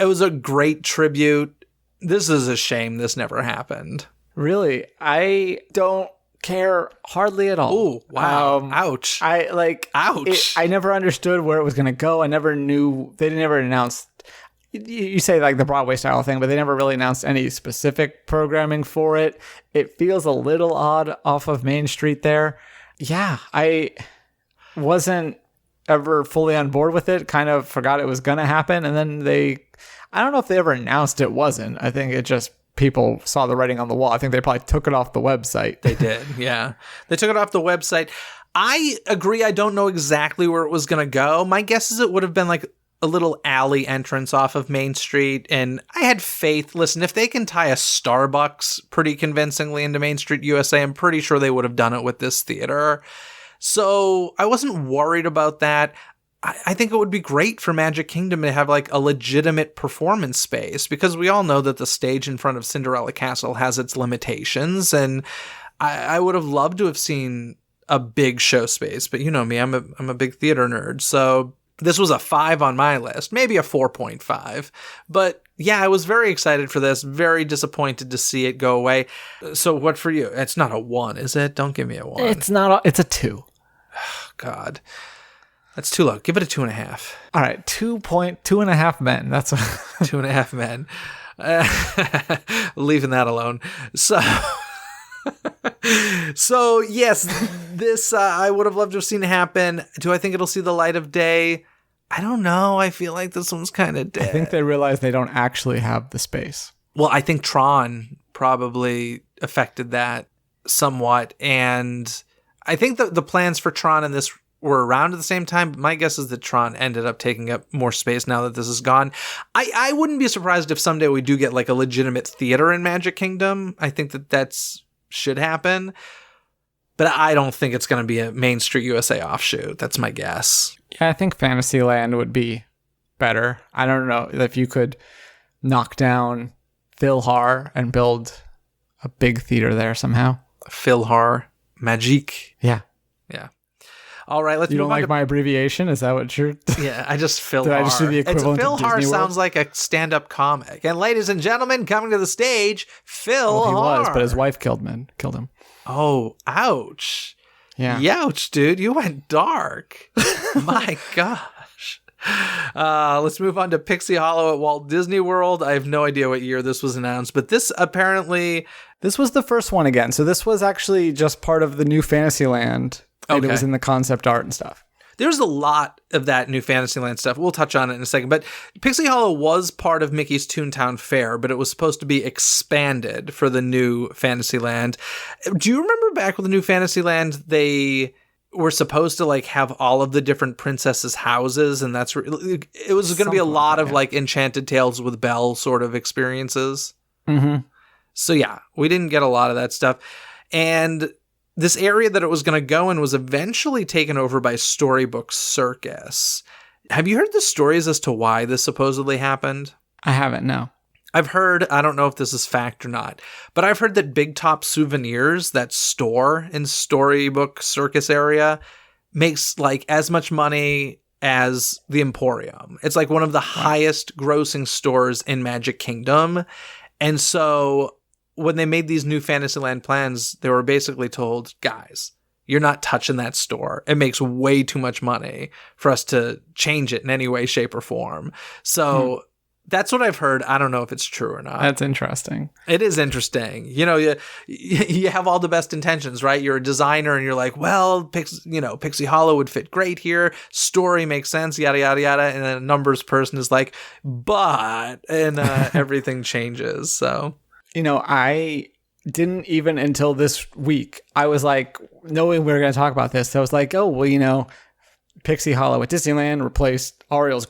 It was a great tribute. This is a shame this never happened. Really? I don't care hardly at all. Oh, wow. Ouch. Ouch. I never understood where it was going to go. I never knew. They never announced. You say like the Broadway style thing, but they never really announced any specific programming for it. It feels a little odd off of Main Street there. Yeah, I wasn't ever fully on board with it. Kind of forgot it was going to happen. And then I don't know if they ever announced it wasn't. I think it just, people saw the writing on the wall. I think they probably took it off the website. They did, yeah. They took it off the website. I agree. I don't know exactly where it was going to go. My guess is it would have been like a little alley entrance off of Main Street. And I had faith. Listen, if they can tie a Starbucks pretty convincingly into Main Street USA, I'm pretty sure they would have done it with this theater. So I wasn't worried about that. I think it would be great for Magic Kingdom to have like a legitimate performance space, because we all know that the stage in front of Cinderella Castle has its limitations, and I would have loved to have seen a big show space. But you know me, I'm a big theater nerd, so this was a 5 on my list, maybe a 4.5. But yeah, I was very excited for this, very disappointed to see it go away. So what for you? It's not a 1, is it? Don't give me a 1. It's not. It's a 2. God. That's too low. Give it a 2.5. All right, 2.5 men. That's 2.5 men. Leaving that alone. So yes, this I would have loved to have seen happen. Do I think it'll see the light of day? I don't know. I feel like this one's kind of dead. I think they realize they don't actually have the space. Well, I think Tron probably affected that somewhat, and I think the plans for Tron and this were around at the same time. But my guess is that Tron ended up taking up more space now that this is gone. I wouldn't be surprised if someday we do get like a legitimate theater in Magic Kingdom. I think that's should happen. But I don't think it's going to be a Main Street USA offshoot. That's my guess. Yeah, I think Fantasyland would be better. I don't know if you could knock down Philhar and build a big theater there somehow. Philhar Magique. Yeah. Yeah. All right, let's You move don't on like to... my abbreviation? Is that what you're... Yeah, I just Philhar. Did I just do the equivalent of Philhar Disney World? sounds like a stand-up comic. And ladies and gentlemen, coming to the stage, Philhar. Well, he was, but his wife killed him. Oh, ouch. Yeah. Youch, dude. You went dark. My gosh. Let's move on to Pixie Hollow at Walt Disney World. I have no idea what year this was announced, but this apparently... This was the first one again. So this was actually just part of the new Fantasyland. And Okay. it was in the concept art and stuff. There's a lot of that new Fantasyland stuff. We'll touch on it in a second. But Pixie Hollow was part of Mickey's Toontown Fair, but it was supposed to be expanded for the new Fantasyland. Do you remember back with the new Fantasyland, they were supposed to like have all of the different princesses' houses, and that's it was going to be a lot of like Enchanted Tales with Belle sort of experiences. Mm-hmm. So yeah, we didn't get a lot of that stuff. And this area that it was going to go in was eventually taken over by Storybook Circus. Have you heard the stories as to why this supposedly happened? I haven't, no. I've heard, I don't know if this is fact or not, but I've heard that Big Top Souvenirs, that store in Storybook Circus area, makes like as much money as the Emporium. It's like one of the highest grossing stores in Magic Kingdom. And so when they made these new Fantasyland plans, they were basically told, guys, you're not touching that store. It makes way too much money for us to change it in any way, shape, or form. So that's what I've heard. I don't know if it's true or not. That's interesting. It is interesting. You have all the best intentions, right? You're a designer and you're like, well, Pixie Hollow would fit great here. Story makes sense, yada, yada, yada. And then a numbers person is like, but, and everything changes. So, I didn't even until this week, I was like, knowing we were going to talk about this, I was like, oh, well, Pixie Hollow at Disneyland replaced Ariel's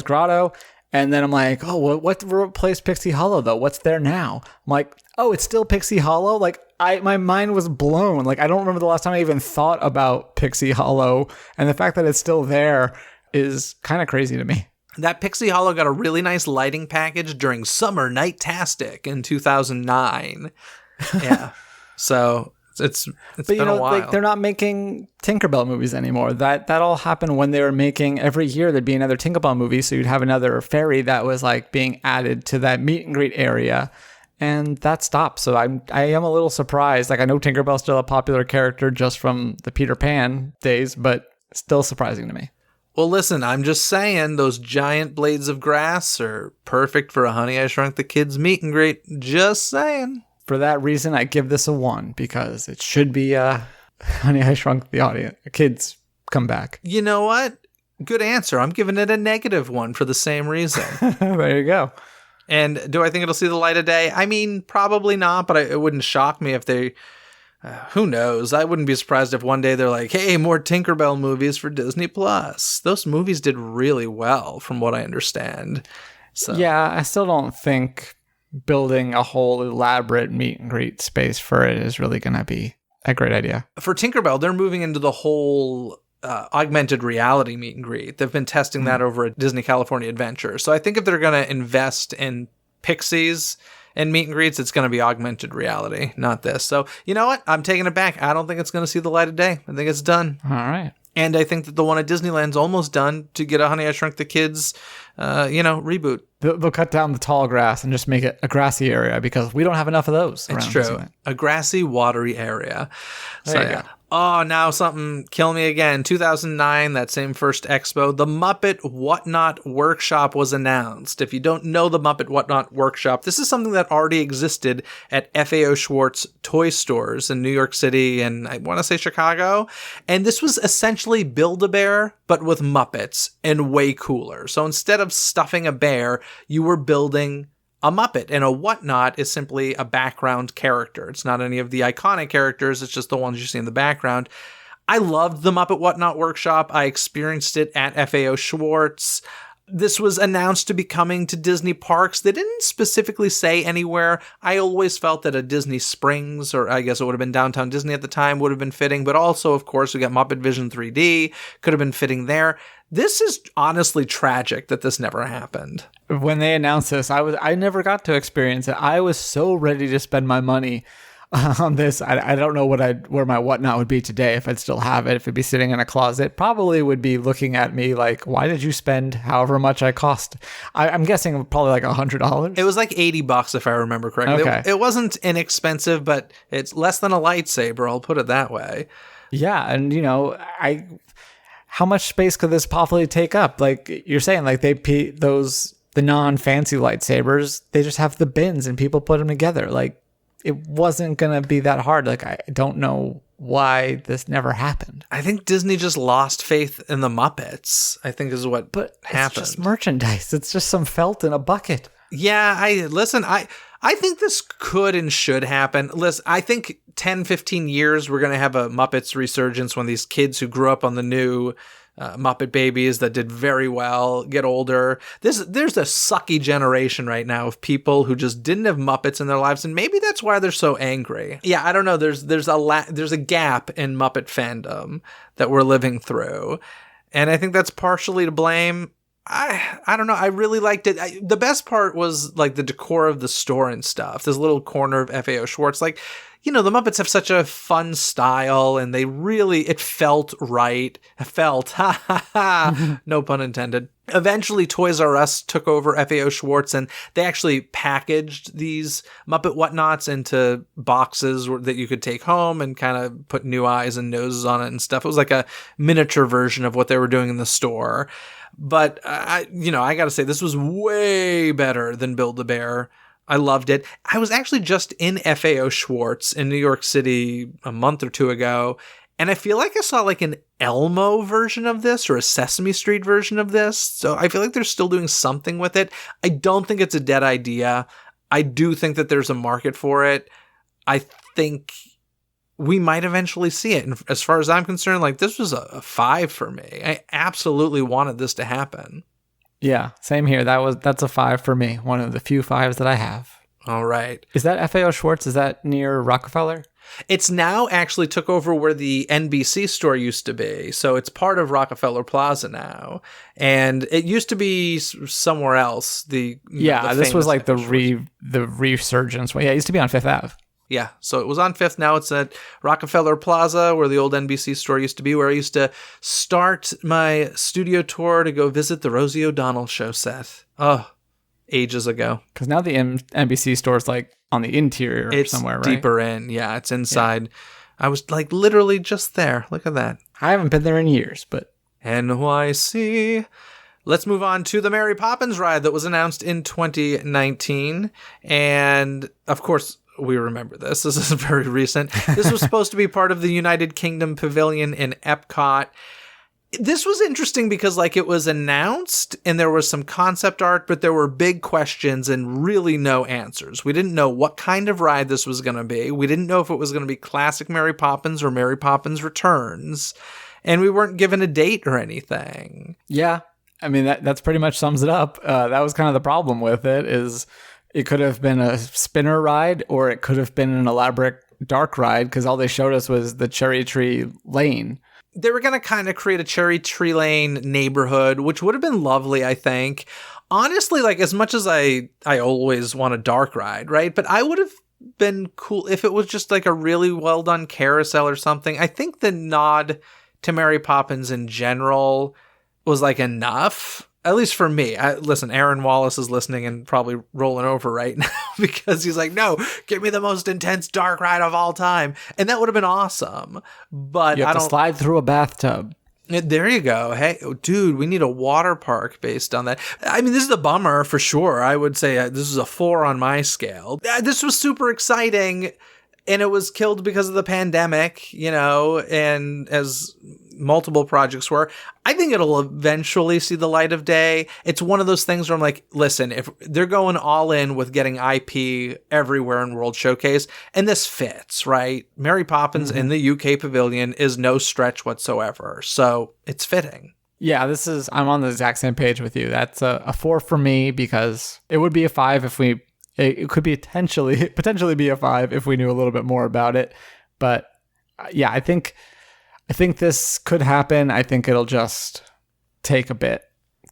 Grotto. And then I'm like, oh, what replaced Pixie Hollow, though? What's there now? I'm like, oh, it's still Pixie Hollow? Like, my mind was blown. Like, I don't remember the last time I even thought about Pixie Hollow. And the fact that it's still there is kind of crazy to me. That Pixie Hollow got a really nice lighting package during Summer Night-tastic in 2009. Yeah. So it's been a while. Like, they're not making Tinkerbell movies anymore. That all happened when they were making, every year there'd be another Tinkerbell movie, so you'd have another fairy that was like being added to that meet and greet area, and that stopped. So I am a little surprised. Like, I know Tinkerbell's still a popular character just from the Peter Pan days, but still surprising to me. Well, listen, I'm just saying those giant blades of grass are perfect for a Honey, I Shrunk the Kids meet and greet. Just saying. For that reason, I give this a 1 because it should be Honey, I Shrunk the Kids come back. You know what? Good answer. I'm giving it a -1 for the same reason. There you go. And do I think it'll see the light of day? I mean, probably not, but it wouldn't shock me if they... who knows? I wouldn't be surprised if one day they're like, hey, more Tinkerbell movies for Disney+. Those movies did really well, from what I understand. So yeah, I still don't think building a whole elaborate meet and greet space for it is really going to be a great idea. For Tinkerbell, they're moving into the whole augmented reality meet and greet. They've been testing that over at Disney California Adventure. So I think if they're going to invest in Pixies and meet and greets, it's going to be augmented reality, not this. So you know what? I'm taking it back. I don't think it's going to see the light of day. I think it's done. All right. And I think that the one at Disneyland's almost done to get a Honey, I Shrunk the Kids, reboot. They'll cut down the tall grass and just make it a grassy area because we don't have enough of those. It's true. Disneyland. A grassy, watery area. There you go. Oh, now something kill me again. 2009, that same first expo, the Muppet Whatnot Workshop was announced. If you don't know the Muppet Whatnot Workshop, this is something that already existed at Fao Schwartz toy stores in New York City and I want to say Chicago. And this was essentially Build-A-Bear, but with Muppets and way cooler. So instead of stuffing a bear, you were building a Muppet, and a Whatnot is simply a background character. It's not any of the iconic characters, it's just the ones you see in the background. I loved the Muppet Whatnot Workshop. I experienced it at Fao Schwartz. This was announced to be coming to Disney parks. They didn't specifically say anywhere. I always felt that a Disney Springs, or I guess it would have been Downtown Disney at the time, would have been fitting. But also, of course, we got Muppet Vision 3D. Could have been fitting there. This is honestly tragic that this never happened. When they announced this, I never got to experience it. I was so ready to spend my money on this. I don't know where my Whatnot would be today if I'd still have it. If it'd be sitting in a closet, probably would be looking at me like, why did you spend however much I cost? I'm guessing probably like $100. It was like $80 if I remember correctly. Okay. It wasn't inexpensive, but it's less than a lightsaber. I'll put it that way. Yeah, and how much space could this possibly take up? Like you're saying, like the non-fancy lightsabers, they just have the bins and people put them together. Like it wasn't going to be that hard. Like I don't know why this never happened. I think Disney just lost faith in the Muppets, I think is what happened. It's just merchandise. It's just some felt in a bucket. Yeah, I think this could and should happen. Listen, I think 10, 15 years, we're going to have a Muppets resurgence when these kids who grew up on the new Muppet Babies that did very well get older. There's a sucky generation right now of people who just didn't have Muppets in their lives, and maybe that's why they're so angry. Yeah, I don't know. There's a gap in Muppet fandom that we're living through, and I think that's partially to blame. I don't know. I really liked it. The best part was like the decor of the store and stuff. This little corner of Fao Schwartz. Like, the Muppets have such a fun style, and it felt right. Ha ha ha, no pun intended. Eventually, Toys R Us took over Fao Schwartz, and they actually packaged these Muppet Whatnots into boxes that you could take home and kind of put new eyes and noses on it and stuff. It was like a miniature version of what they were doing in the store. But, I got to say, this was way better than Build-A-Bear. I loved it. I was actually just in Fao Schwartz in New York City a month or two ago, and I feel like I saw like an Elmo version of this or a Sesame Street version of this. So I feel like they're still doing something with it. I don't think it's a dead idea. I do think that there's a market for it. I think we might eventually see it. And as far as I'm concerned, like this was a 5 for me. I absolutely wanted this to happen. Yeah, same here. That's a 5 for me. One of the few 5s that I have. All right. Is that Fao Schwartz? Is that near Rockefeller? It's now actually took over where the NBC store used to be. So it's part of Rockefeller Plaza now. And it used to be somewhere else. This was like the resurgence. Well, yeah, it used to be on Fifth Ave. Yeah, so it was on 5th. Now it's at Rockefeller Plaza, where the old NBC store used to be, where I used to start my studio tour to go visit the Rosie O'Donnell show set. Oh, ages ago. Because now the NBC store is like on the interior somewhere, right? It's deeper in. Yeah, it's inside. Yeah. I was like literally just there. Look at that. I haven't been there in years, but... NYC. Let's move on to the Mary Poppins ride that was announced in 2019. And, of course... we remember this. This is very recent. This was supposed to be part of the United Kingdom Pavilion in Epcot. This was interesting because it was announced and there was some concept art, but there were big questions and really no answers. We didn't know what kind of ride this was going to be. We didn't know if it was going to be classic Mary Poppins or Mary Poppins Returns. And we weren't given a date or anything. Yeah. I mean, that's pretty much sums it up. That was kind of the problem with it is... it could have been a spinner ride or it could have been an elaborate dark ride because all they showed us was the Cherry Tree Lane. They were going to kind of create a Cherry Tree Lane neighborhood, which would have been lovely, I think. Honestly, as much as I always want a dark ride, right? But I would have been cool if it was just a really well done carousel or something. I think the nod to Mary Poppins in general was enough. At least for me. Listen, Aaron Wallace is listening and probably rolling over right now because he's like, no, give me the most intense dark ride of all time. And that would have been awesome. But you have to slide through a bathtub. There you go. Hey, dude, we need a water park based on that. I mean, this is a bummer for sure. I would say this is a 4 on my scale. This was super exciting. And it was killed because of the pandemic, and as multiple projects were. I think it'll eventually see the light of day. It's one of those things where I'm like, listen, if they're going all in with getting IP everywhere in World Showcase, and this fits, right? Mary Poppins in the UK Pavilion is no stretch whatsoever. So it's fitting. Yeah, I'm on the exact same page with you. That's a 4 for me because it would be a 5 if it could be potentially be a 5 if we knew a little bit more about it. But yeah, I think this could happen. I think it'll just take a bit,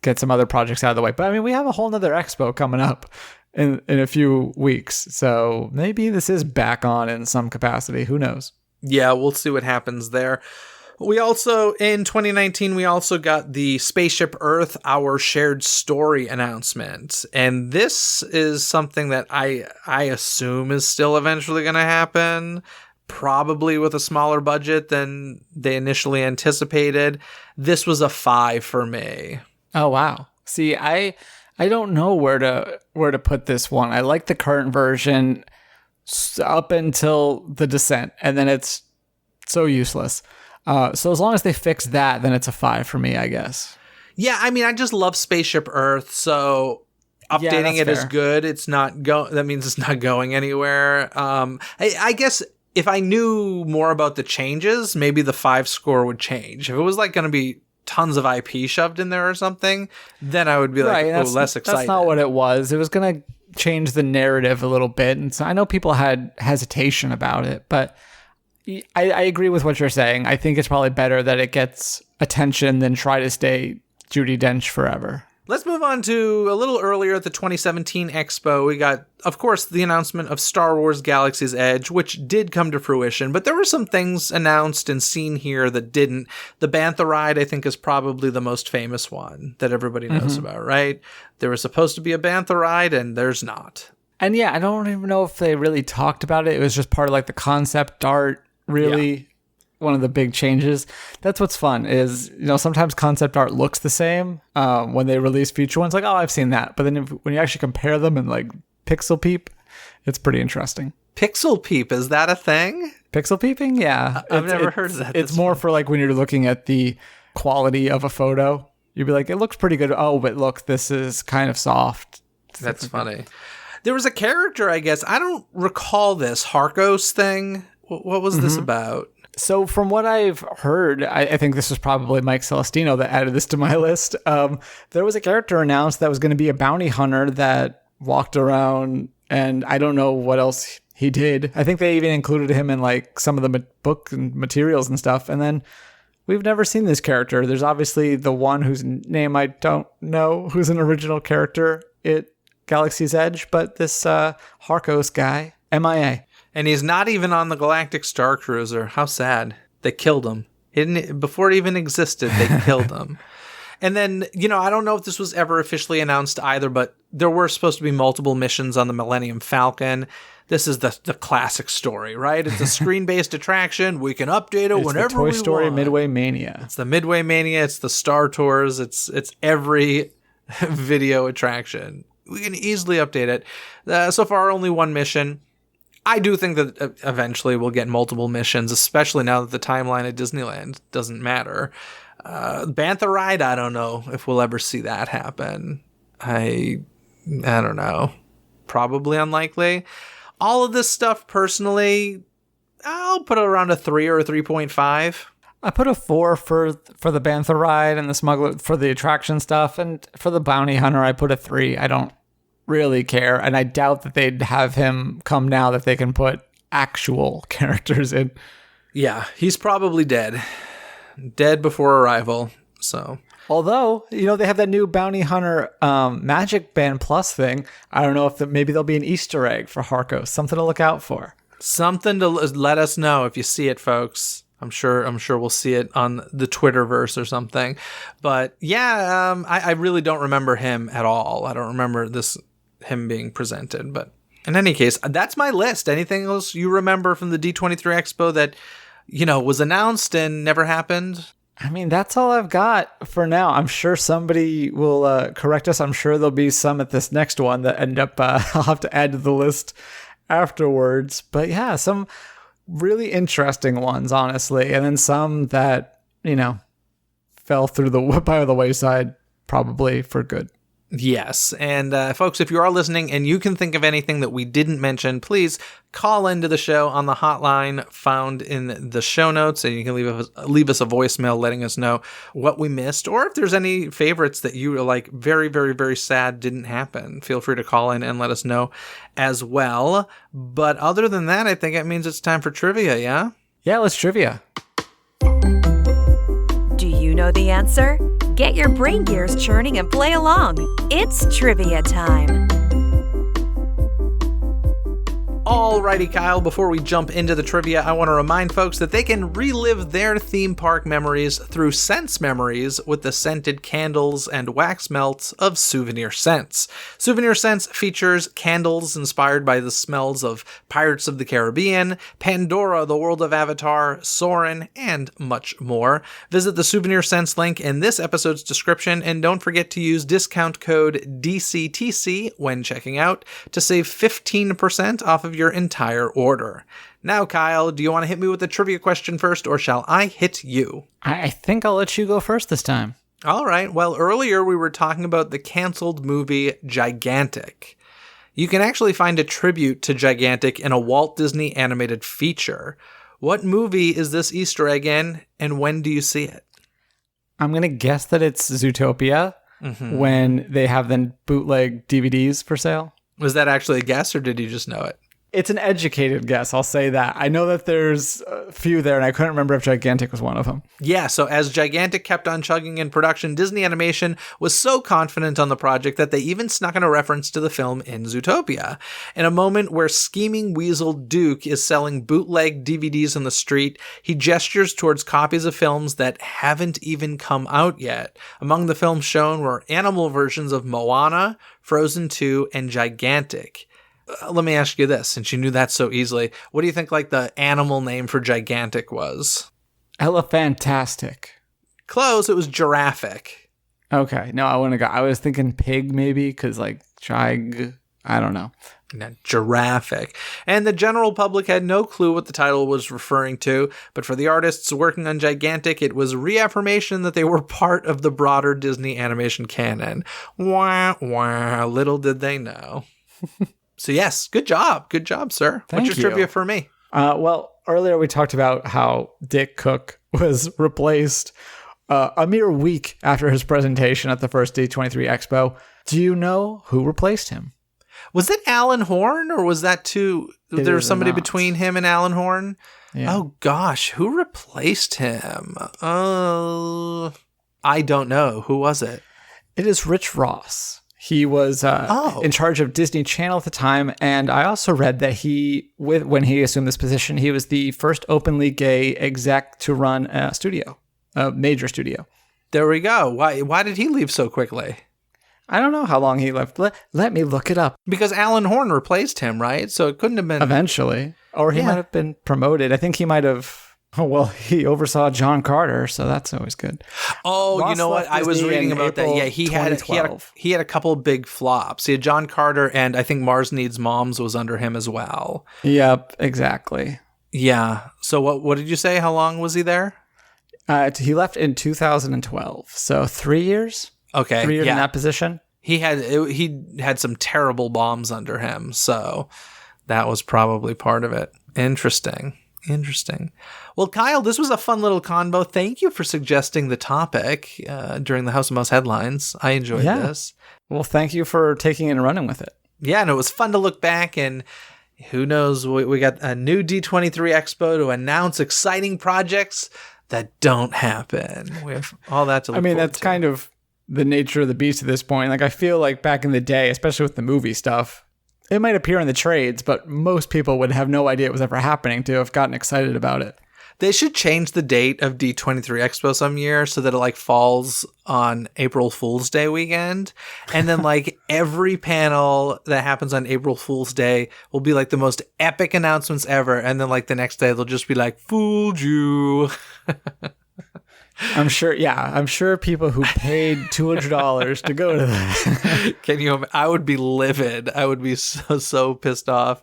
get some other projects out of the way. But I mean, we have a whole nother expo coming up in a few weeks. So maybe this is back on in some capacity. Who knows? Yeah, we'll see what happens there. We also, in 2019, we also got the Spaceship Earth, Our Shared Story announcement. And this is something that I assume is still eventually going to happen, probably with a smaller budget than they initially anticipated. This was a 5 for me. Oh, wow. See, I don't know where to put this one. I like the current version up until the Descent, and then it's so useless. So as long as they fix that, then it's a 5 for me, I guess. Yeah, I mean, I just love Spaceship Earth, so updating it is good. It's not that means it's not going anywhere. I guess if I knew more about the changes, maybe the 5 score would change. If it was going to be tons of IP shoved in there or something, then I would be less excited. That's not what it was. It was going to change the narrative a little bit, and so I know people had hesitation about it, but I agree with what you're saying. I think it's probably better that it gets attention than try to stay Judi Dench forever. Let's move on to a little earlier at the 2017 Expo. We got, of course, the announcement of Star Wars Galaxy's Edge, which did come to fruition, but there were some things announced and seen here that didn't. The Bantha Ride, I think, is probably the most famous one that everybody knows about, right? There was supposed to be a Bantha Ride, and there's not. And yeah, I don't even know if they really talked about it. It was just part of like the concept art, really. Yeah. One of the big changes. That's what's fun is, sometimes concept art looks the same when they release future ones. Like, oh, I've seen that. But then when you actually compare them and like pixel peep, it's pretty interesting. Pixel peep, is that a thing? Pixel peeping? Yeah. I've never heard of that. It's more for like when you're looking at the quality of a photo. You'd be like, it looks pretty good. Oh, but look, this is kind of soft. That's funny. There was a character, I guess. I don't recall this Harkos thing. What was this about? So from what I've heard, I think this was probably Mike Celestino that added this to my list. There was a character announced that was going to be a bounty hunter that walked around, and I don't know what else he did. I think they even included him in like some of the book and materials and stuff. And then we've never seen this character. There's obviously the one whose name I don't know, who's an original character at Galaxy's Edge, but this Harkos guy, MIA. And he's not even on the Galactic Star Cruiser. How sad. They killed him. Before it even existed, they killed him. And then, I don't know if this was ever officially announced either, but there were supposed to be multiple missions on the Millennium Falcon. This is the classic story, right? It's a screen-based attraction. We can update it whenever we want. It's the Toy Story Midway Mania. It's the Midway Mania. It's the Star Tours. It's every video attraction. We can easily update it. So far, only one mission. I do think that eventually we'll get multiple missions, especially now that the timeline at Disneyland doesn't matter. Bantha Ride, I don't know if we'll ever see that happen. I don't know. Probably unlikely. All of this stuff, personally, I'll put it around a 3 or a 3.5. I put a 4 for the Bantha Ride and the Smuggler for the attraction stuff, and for the Bounty Hunter, I put a 3. I don't really care, and I doubt that they'd have him come now that they can put actual characters in. Yeah, he's probably dead before arrival. So, although they have that new Bounty Hunter Magic Band Plus thing. I don't know if maybe there'll be an Easter egg for Harkos, something to look out for, something to let us know if you see it, folks. I'm sure we'll see it on the Twitterverse or something. But yeah, I really don't remember him at all. I don't remember him being presented. But in any case, that's my list. Anything else you remember from the D23 Expo that, was announced and never happened? I mean, that's all I've got for now. I'm sure somebody will correct us. I'm sure there'll be some at this next one that end up, I'll have to add to the list afterwards. But yeah, some really interesting ones, honestly. And then some that, fell through by the wayside, probably for good. Yes. And folks, if you are listening and you can think of anything that we didn't mention, please call into the show on the hotline found in the show notes, and you can leave us a voicemail letting us know what we missed, or if there's any favorites that you are like very, very, very sad didn't happen. Feel free to call in and let us know as well. But other than that, I think it means it's time for trivia, yeah? Yeah, let's trivia. Do you know the answer? Get your brain gears churning and play along. It's trivia time. Alrighty, Kyle, before we jump into the trivia, I want to remind folks that they can relive their theme park memories through Scents Memories with the scented candles and wax melts of Souvenir Scents. Souvenir Scents features candles inspired by the smells of Pirates of the Caribbean, Pandora, the World of Avatar, Soarin', and much more. Visit the Souvenir Scents link in this episode's description, and don't forget to use discount code DCTC when checking out to save 15% off of your entire order. Now, Kyle, do you want to hit me with the trivia question first, or shall I hit you? I think I'll let you go first this time. All right. Well, earlier we were talking about the canceled movie Gigantic. You can actually find a tribute to Gigantic in a Walt Disney animated feature. What movie is this Easter egg in, and when do you see it? I'm going to guess that it's Zootopia, when they have the bootleg DVDs for sale. Was that actually a guess, or did you just know it? It's an educated guess, I'll say that. I know that there's a few there, and I couldn't remember if Gigantic was one of them. Yeah, so as Gigantic kept on chugging in production, Disney Animation was so confident on the project that they even snuck in a reference to the film in Zootopia. In a moment where scheming weasel Duke is selling bootleg DVDs on the street, he gestures towards copies of films that haven't even come out yet. Among the films shown were animal versions of Moana, Frozen 2, and Gigantic. Let me ask you this, since you knew that so easily. What do you think like the animal name for Gigantic was? Elephantastic. Close, it was Giraffic. Okay, no, I was thinking pig maybe, because like I don't know. No, Giraffic. And the general public had no clue what the title was referring to, but for the artists working on Gigantic, it was reaffirmation that they were part of the broader Disney animation canon. Wah, wah, little did they know. So yes, good job. Good job, sir. Thank What's your you. trivia for me? Well, earlier we talked about how Dick Cook was replaced a mere week after his presentation at the first D23 Expo. Do you know who replaced him? Was it Alan Horn, or was that there was somebody between him and Alan Horn? Yeah. Oh gosh, who replaced him? I don't know. Who was it? It is Rich Ross. He was in charge of Disney Channel at the time, and I also read that when he assumed this position, he was the first openly gay exec to run a major studio. There we go. Why did he leave so quickly? I don't know how long he left. Let me look it up. Because Alan Horn replaced him, right? So it couldn't have been... Eventually. Or he might have been promoted. I think he might have... Oh, well, he oversaw John Carter, so that's always good. Oh, Ross you know what? I was reading about that. Yeah, he had a couple big flops. He had John Carter, and I think Mars Needs Moms was under him as well. Yep, exactly. Yeah. So what did you say? How long was he there? He left in 2012, so 3 years. Okay, 3 years in that position. He had some terrible bombs under him, so that was probably part of it. Interesting. Well, Kyle, this was a fun little convo. Thank you for suggesting the topic during the House of Mouse headlines. I enjoyed this. Well, thank you for taking it and running with it. Yeah, and it was fun to look back, and who knows, we got a new D23 Expo to announce exciting projects that don't happen. We have all that to look forward to. That's kind of the nature of the beast at this point. Like, I feel like back in the day, especially with the movie stuff, it might appear in the trades, but most people would have no idea it was ever happening to have gotten excited about it. They should change the date of D23 Expo some year so that it falls on April Fool's Day weekend. And then every panel that happens on April Fool's Day will be the most epic announcements ever. And then the next day they'll just be fooled you. I'm sure people who paid $200 to go to that. Can you? I would be livid. I would be so pissed off.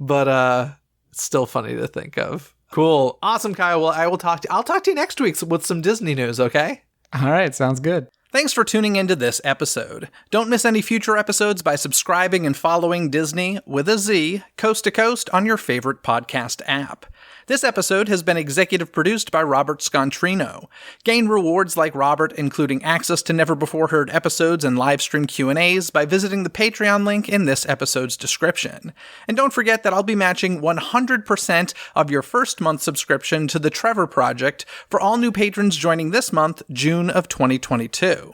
But it's still funny to think of. Cool. Awesome, Kyle. Well, I'll talk to you next week with some Disney news, okay? All right, sounds good. Thanks for tuning into this episode. Don't miss any future episodes by subscribing and following Disney with a Z, coast to coast on your favorite podcast app. This episode has been executive produced by Robert Scontrino. Gain rewards like Robert, including access to never-before-heard episodes and live-stream Q&As by visiting the Patreon link in this episode's description. And don't forget that I'll be matching 100% of your first month subscription to the Trevor Project for all new patrons joining this month, June of 2022.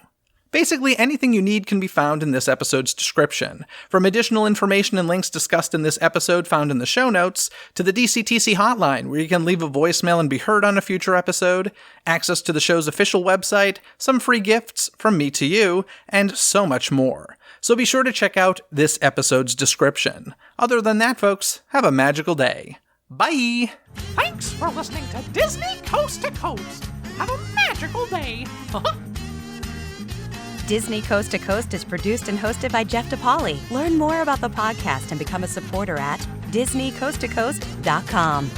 Basically, anything you need can be found in this episode's description. From additional information and links discussed in this episode found in the show notes, to the DCTC hotline where you can leave a voicemail and be heard on a future episode, access to the show's official website, some free gifts from me to you, and so much more. So be sure to check out this episode's description. Other than that, folks, have a magical day. Bye! Thanks for listening to Disney Coast to Coast. Have a magical day. Disney Coast to Coast is produced and hosted by Jeff DePauli. Learn more about the podcast and become a supporter at DisneyCoastToCoast.com.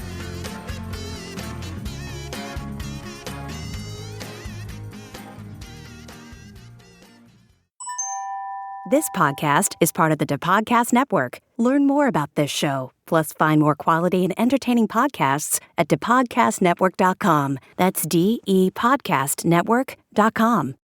This podcast is part of the DePodcast Network. Learn more about this show, plus find more quality and entertaining podcasts at DePodcastNetwork.com. That's DEPodcastNetwork.com.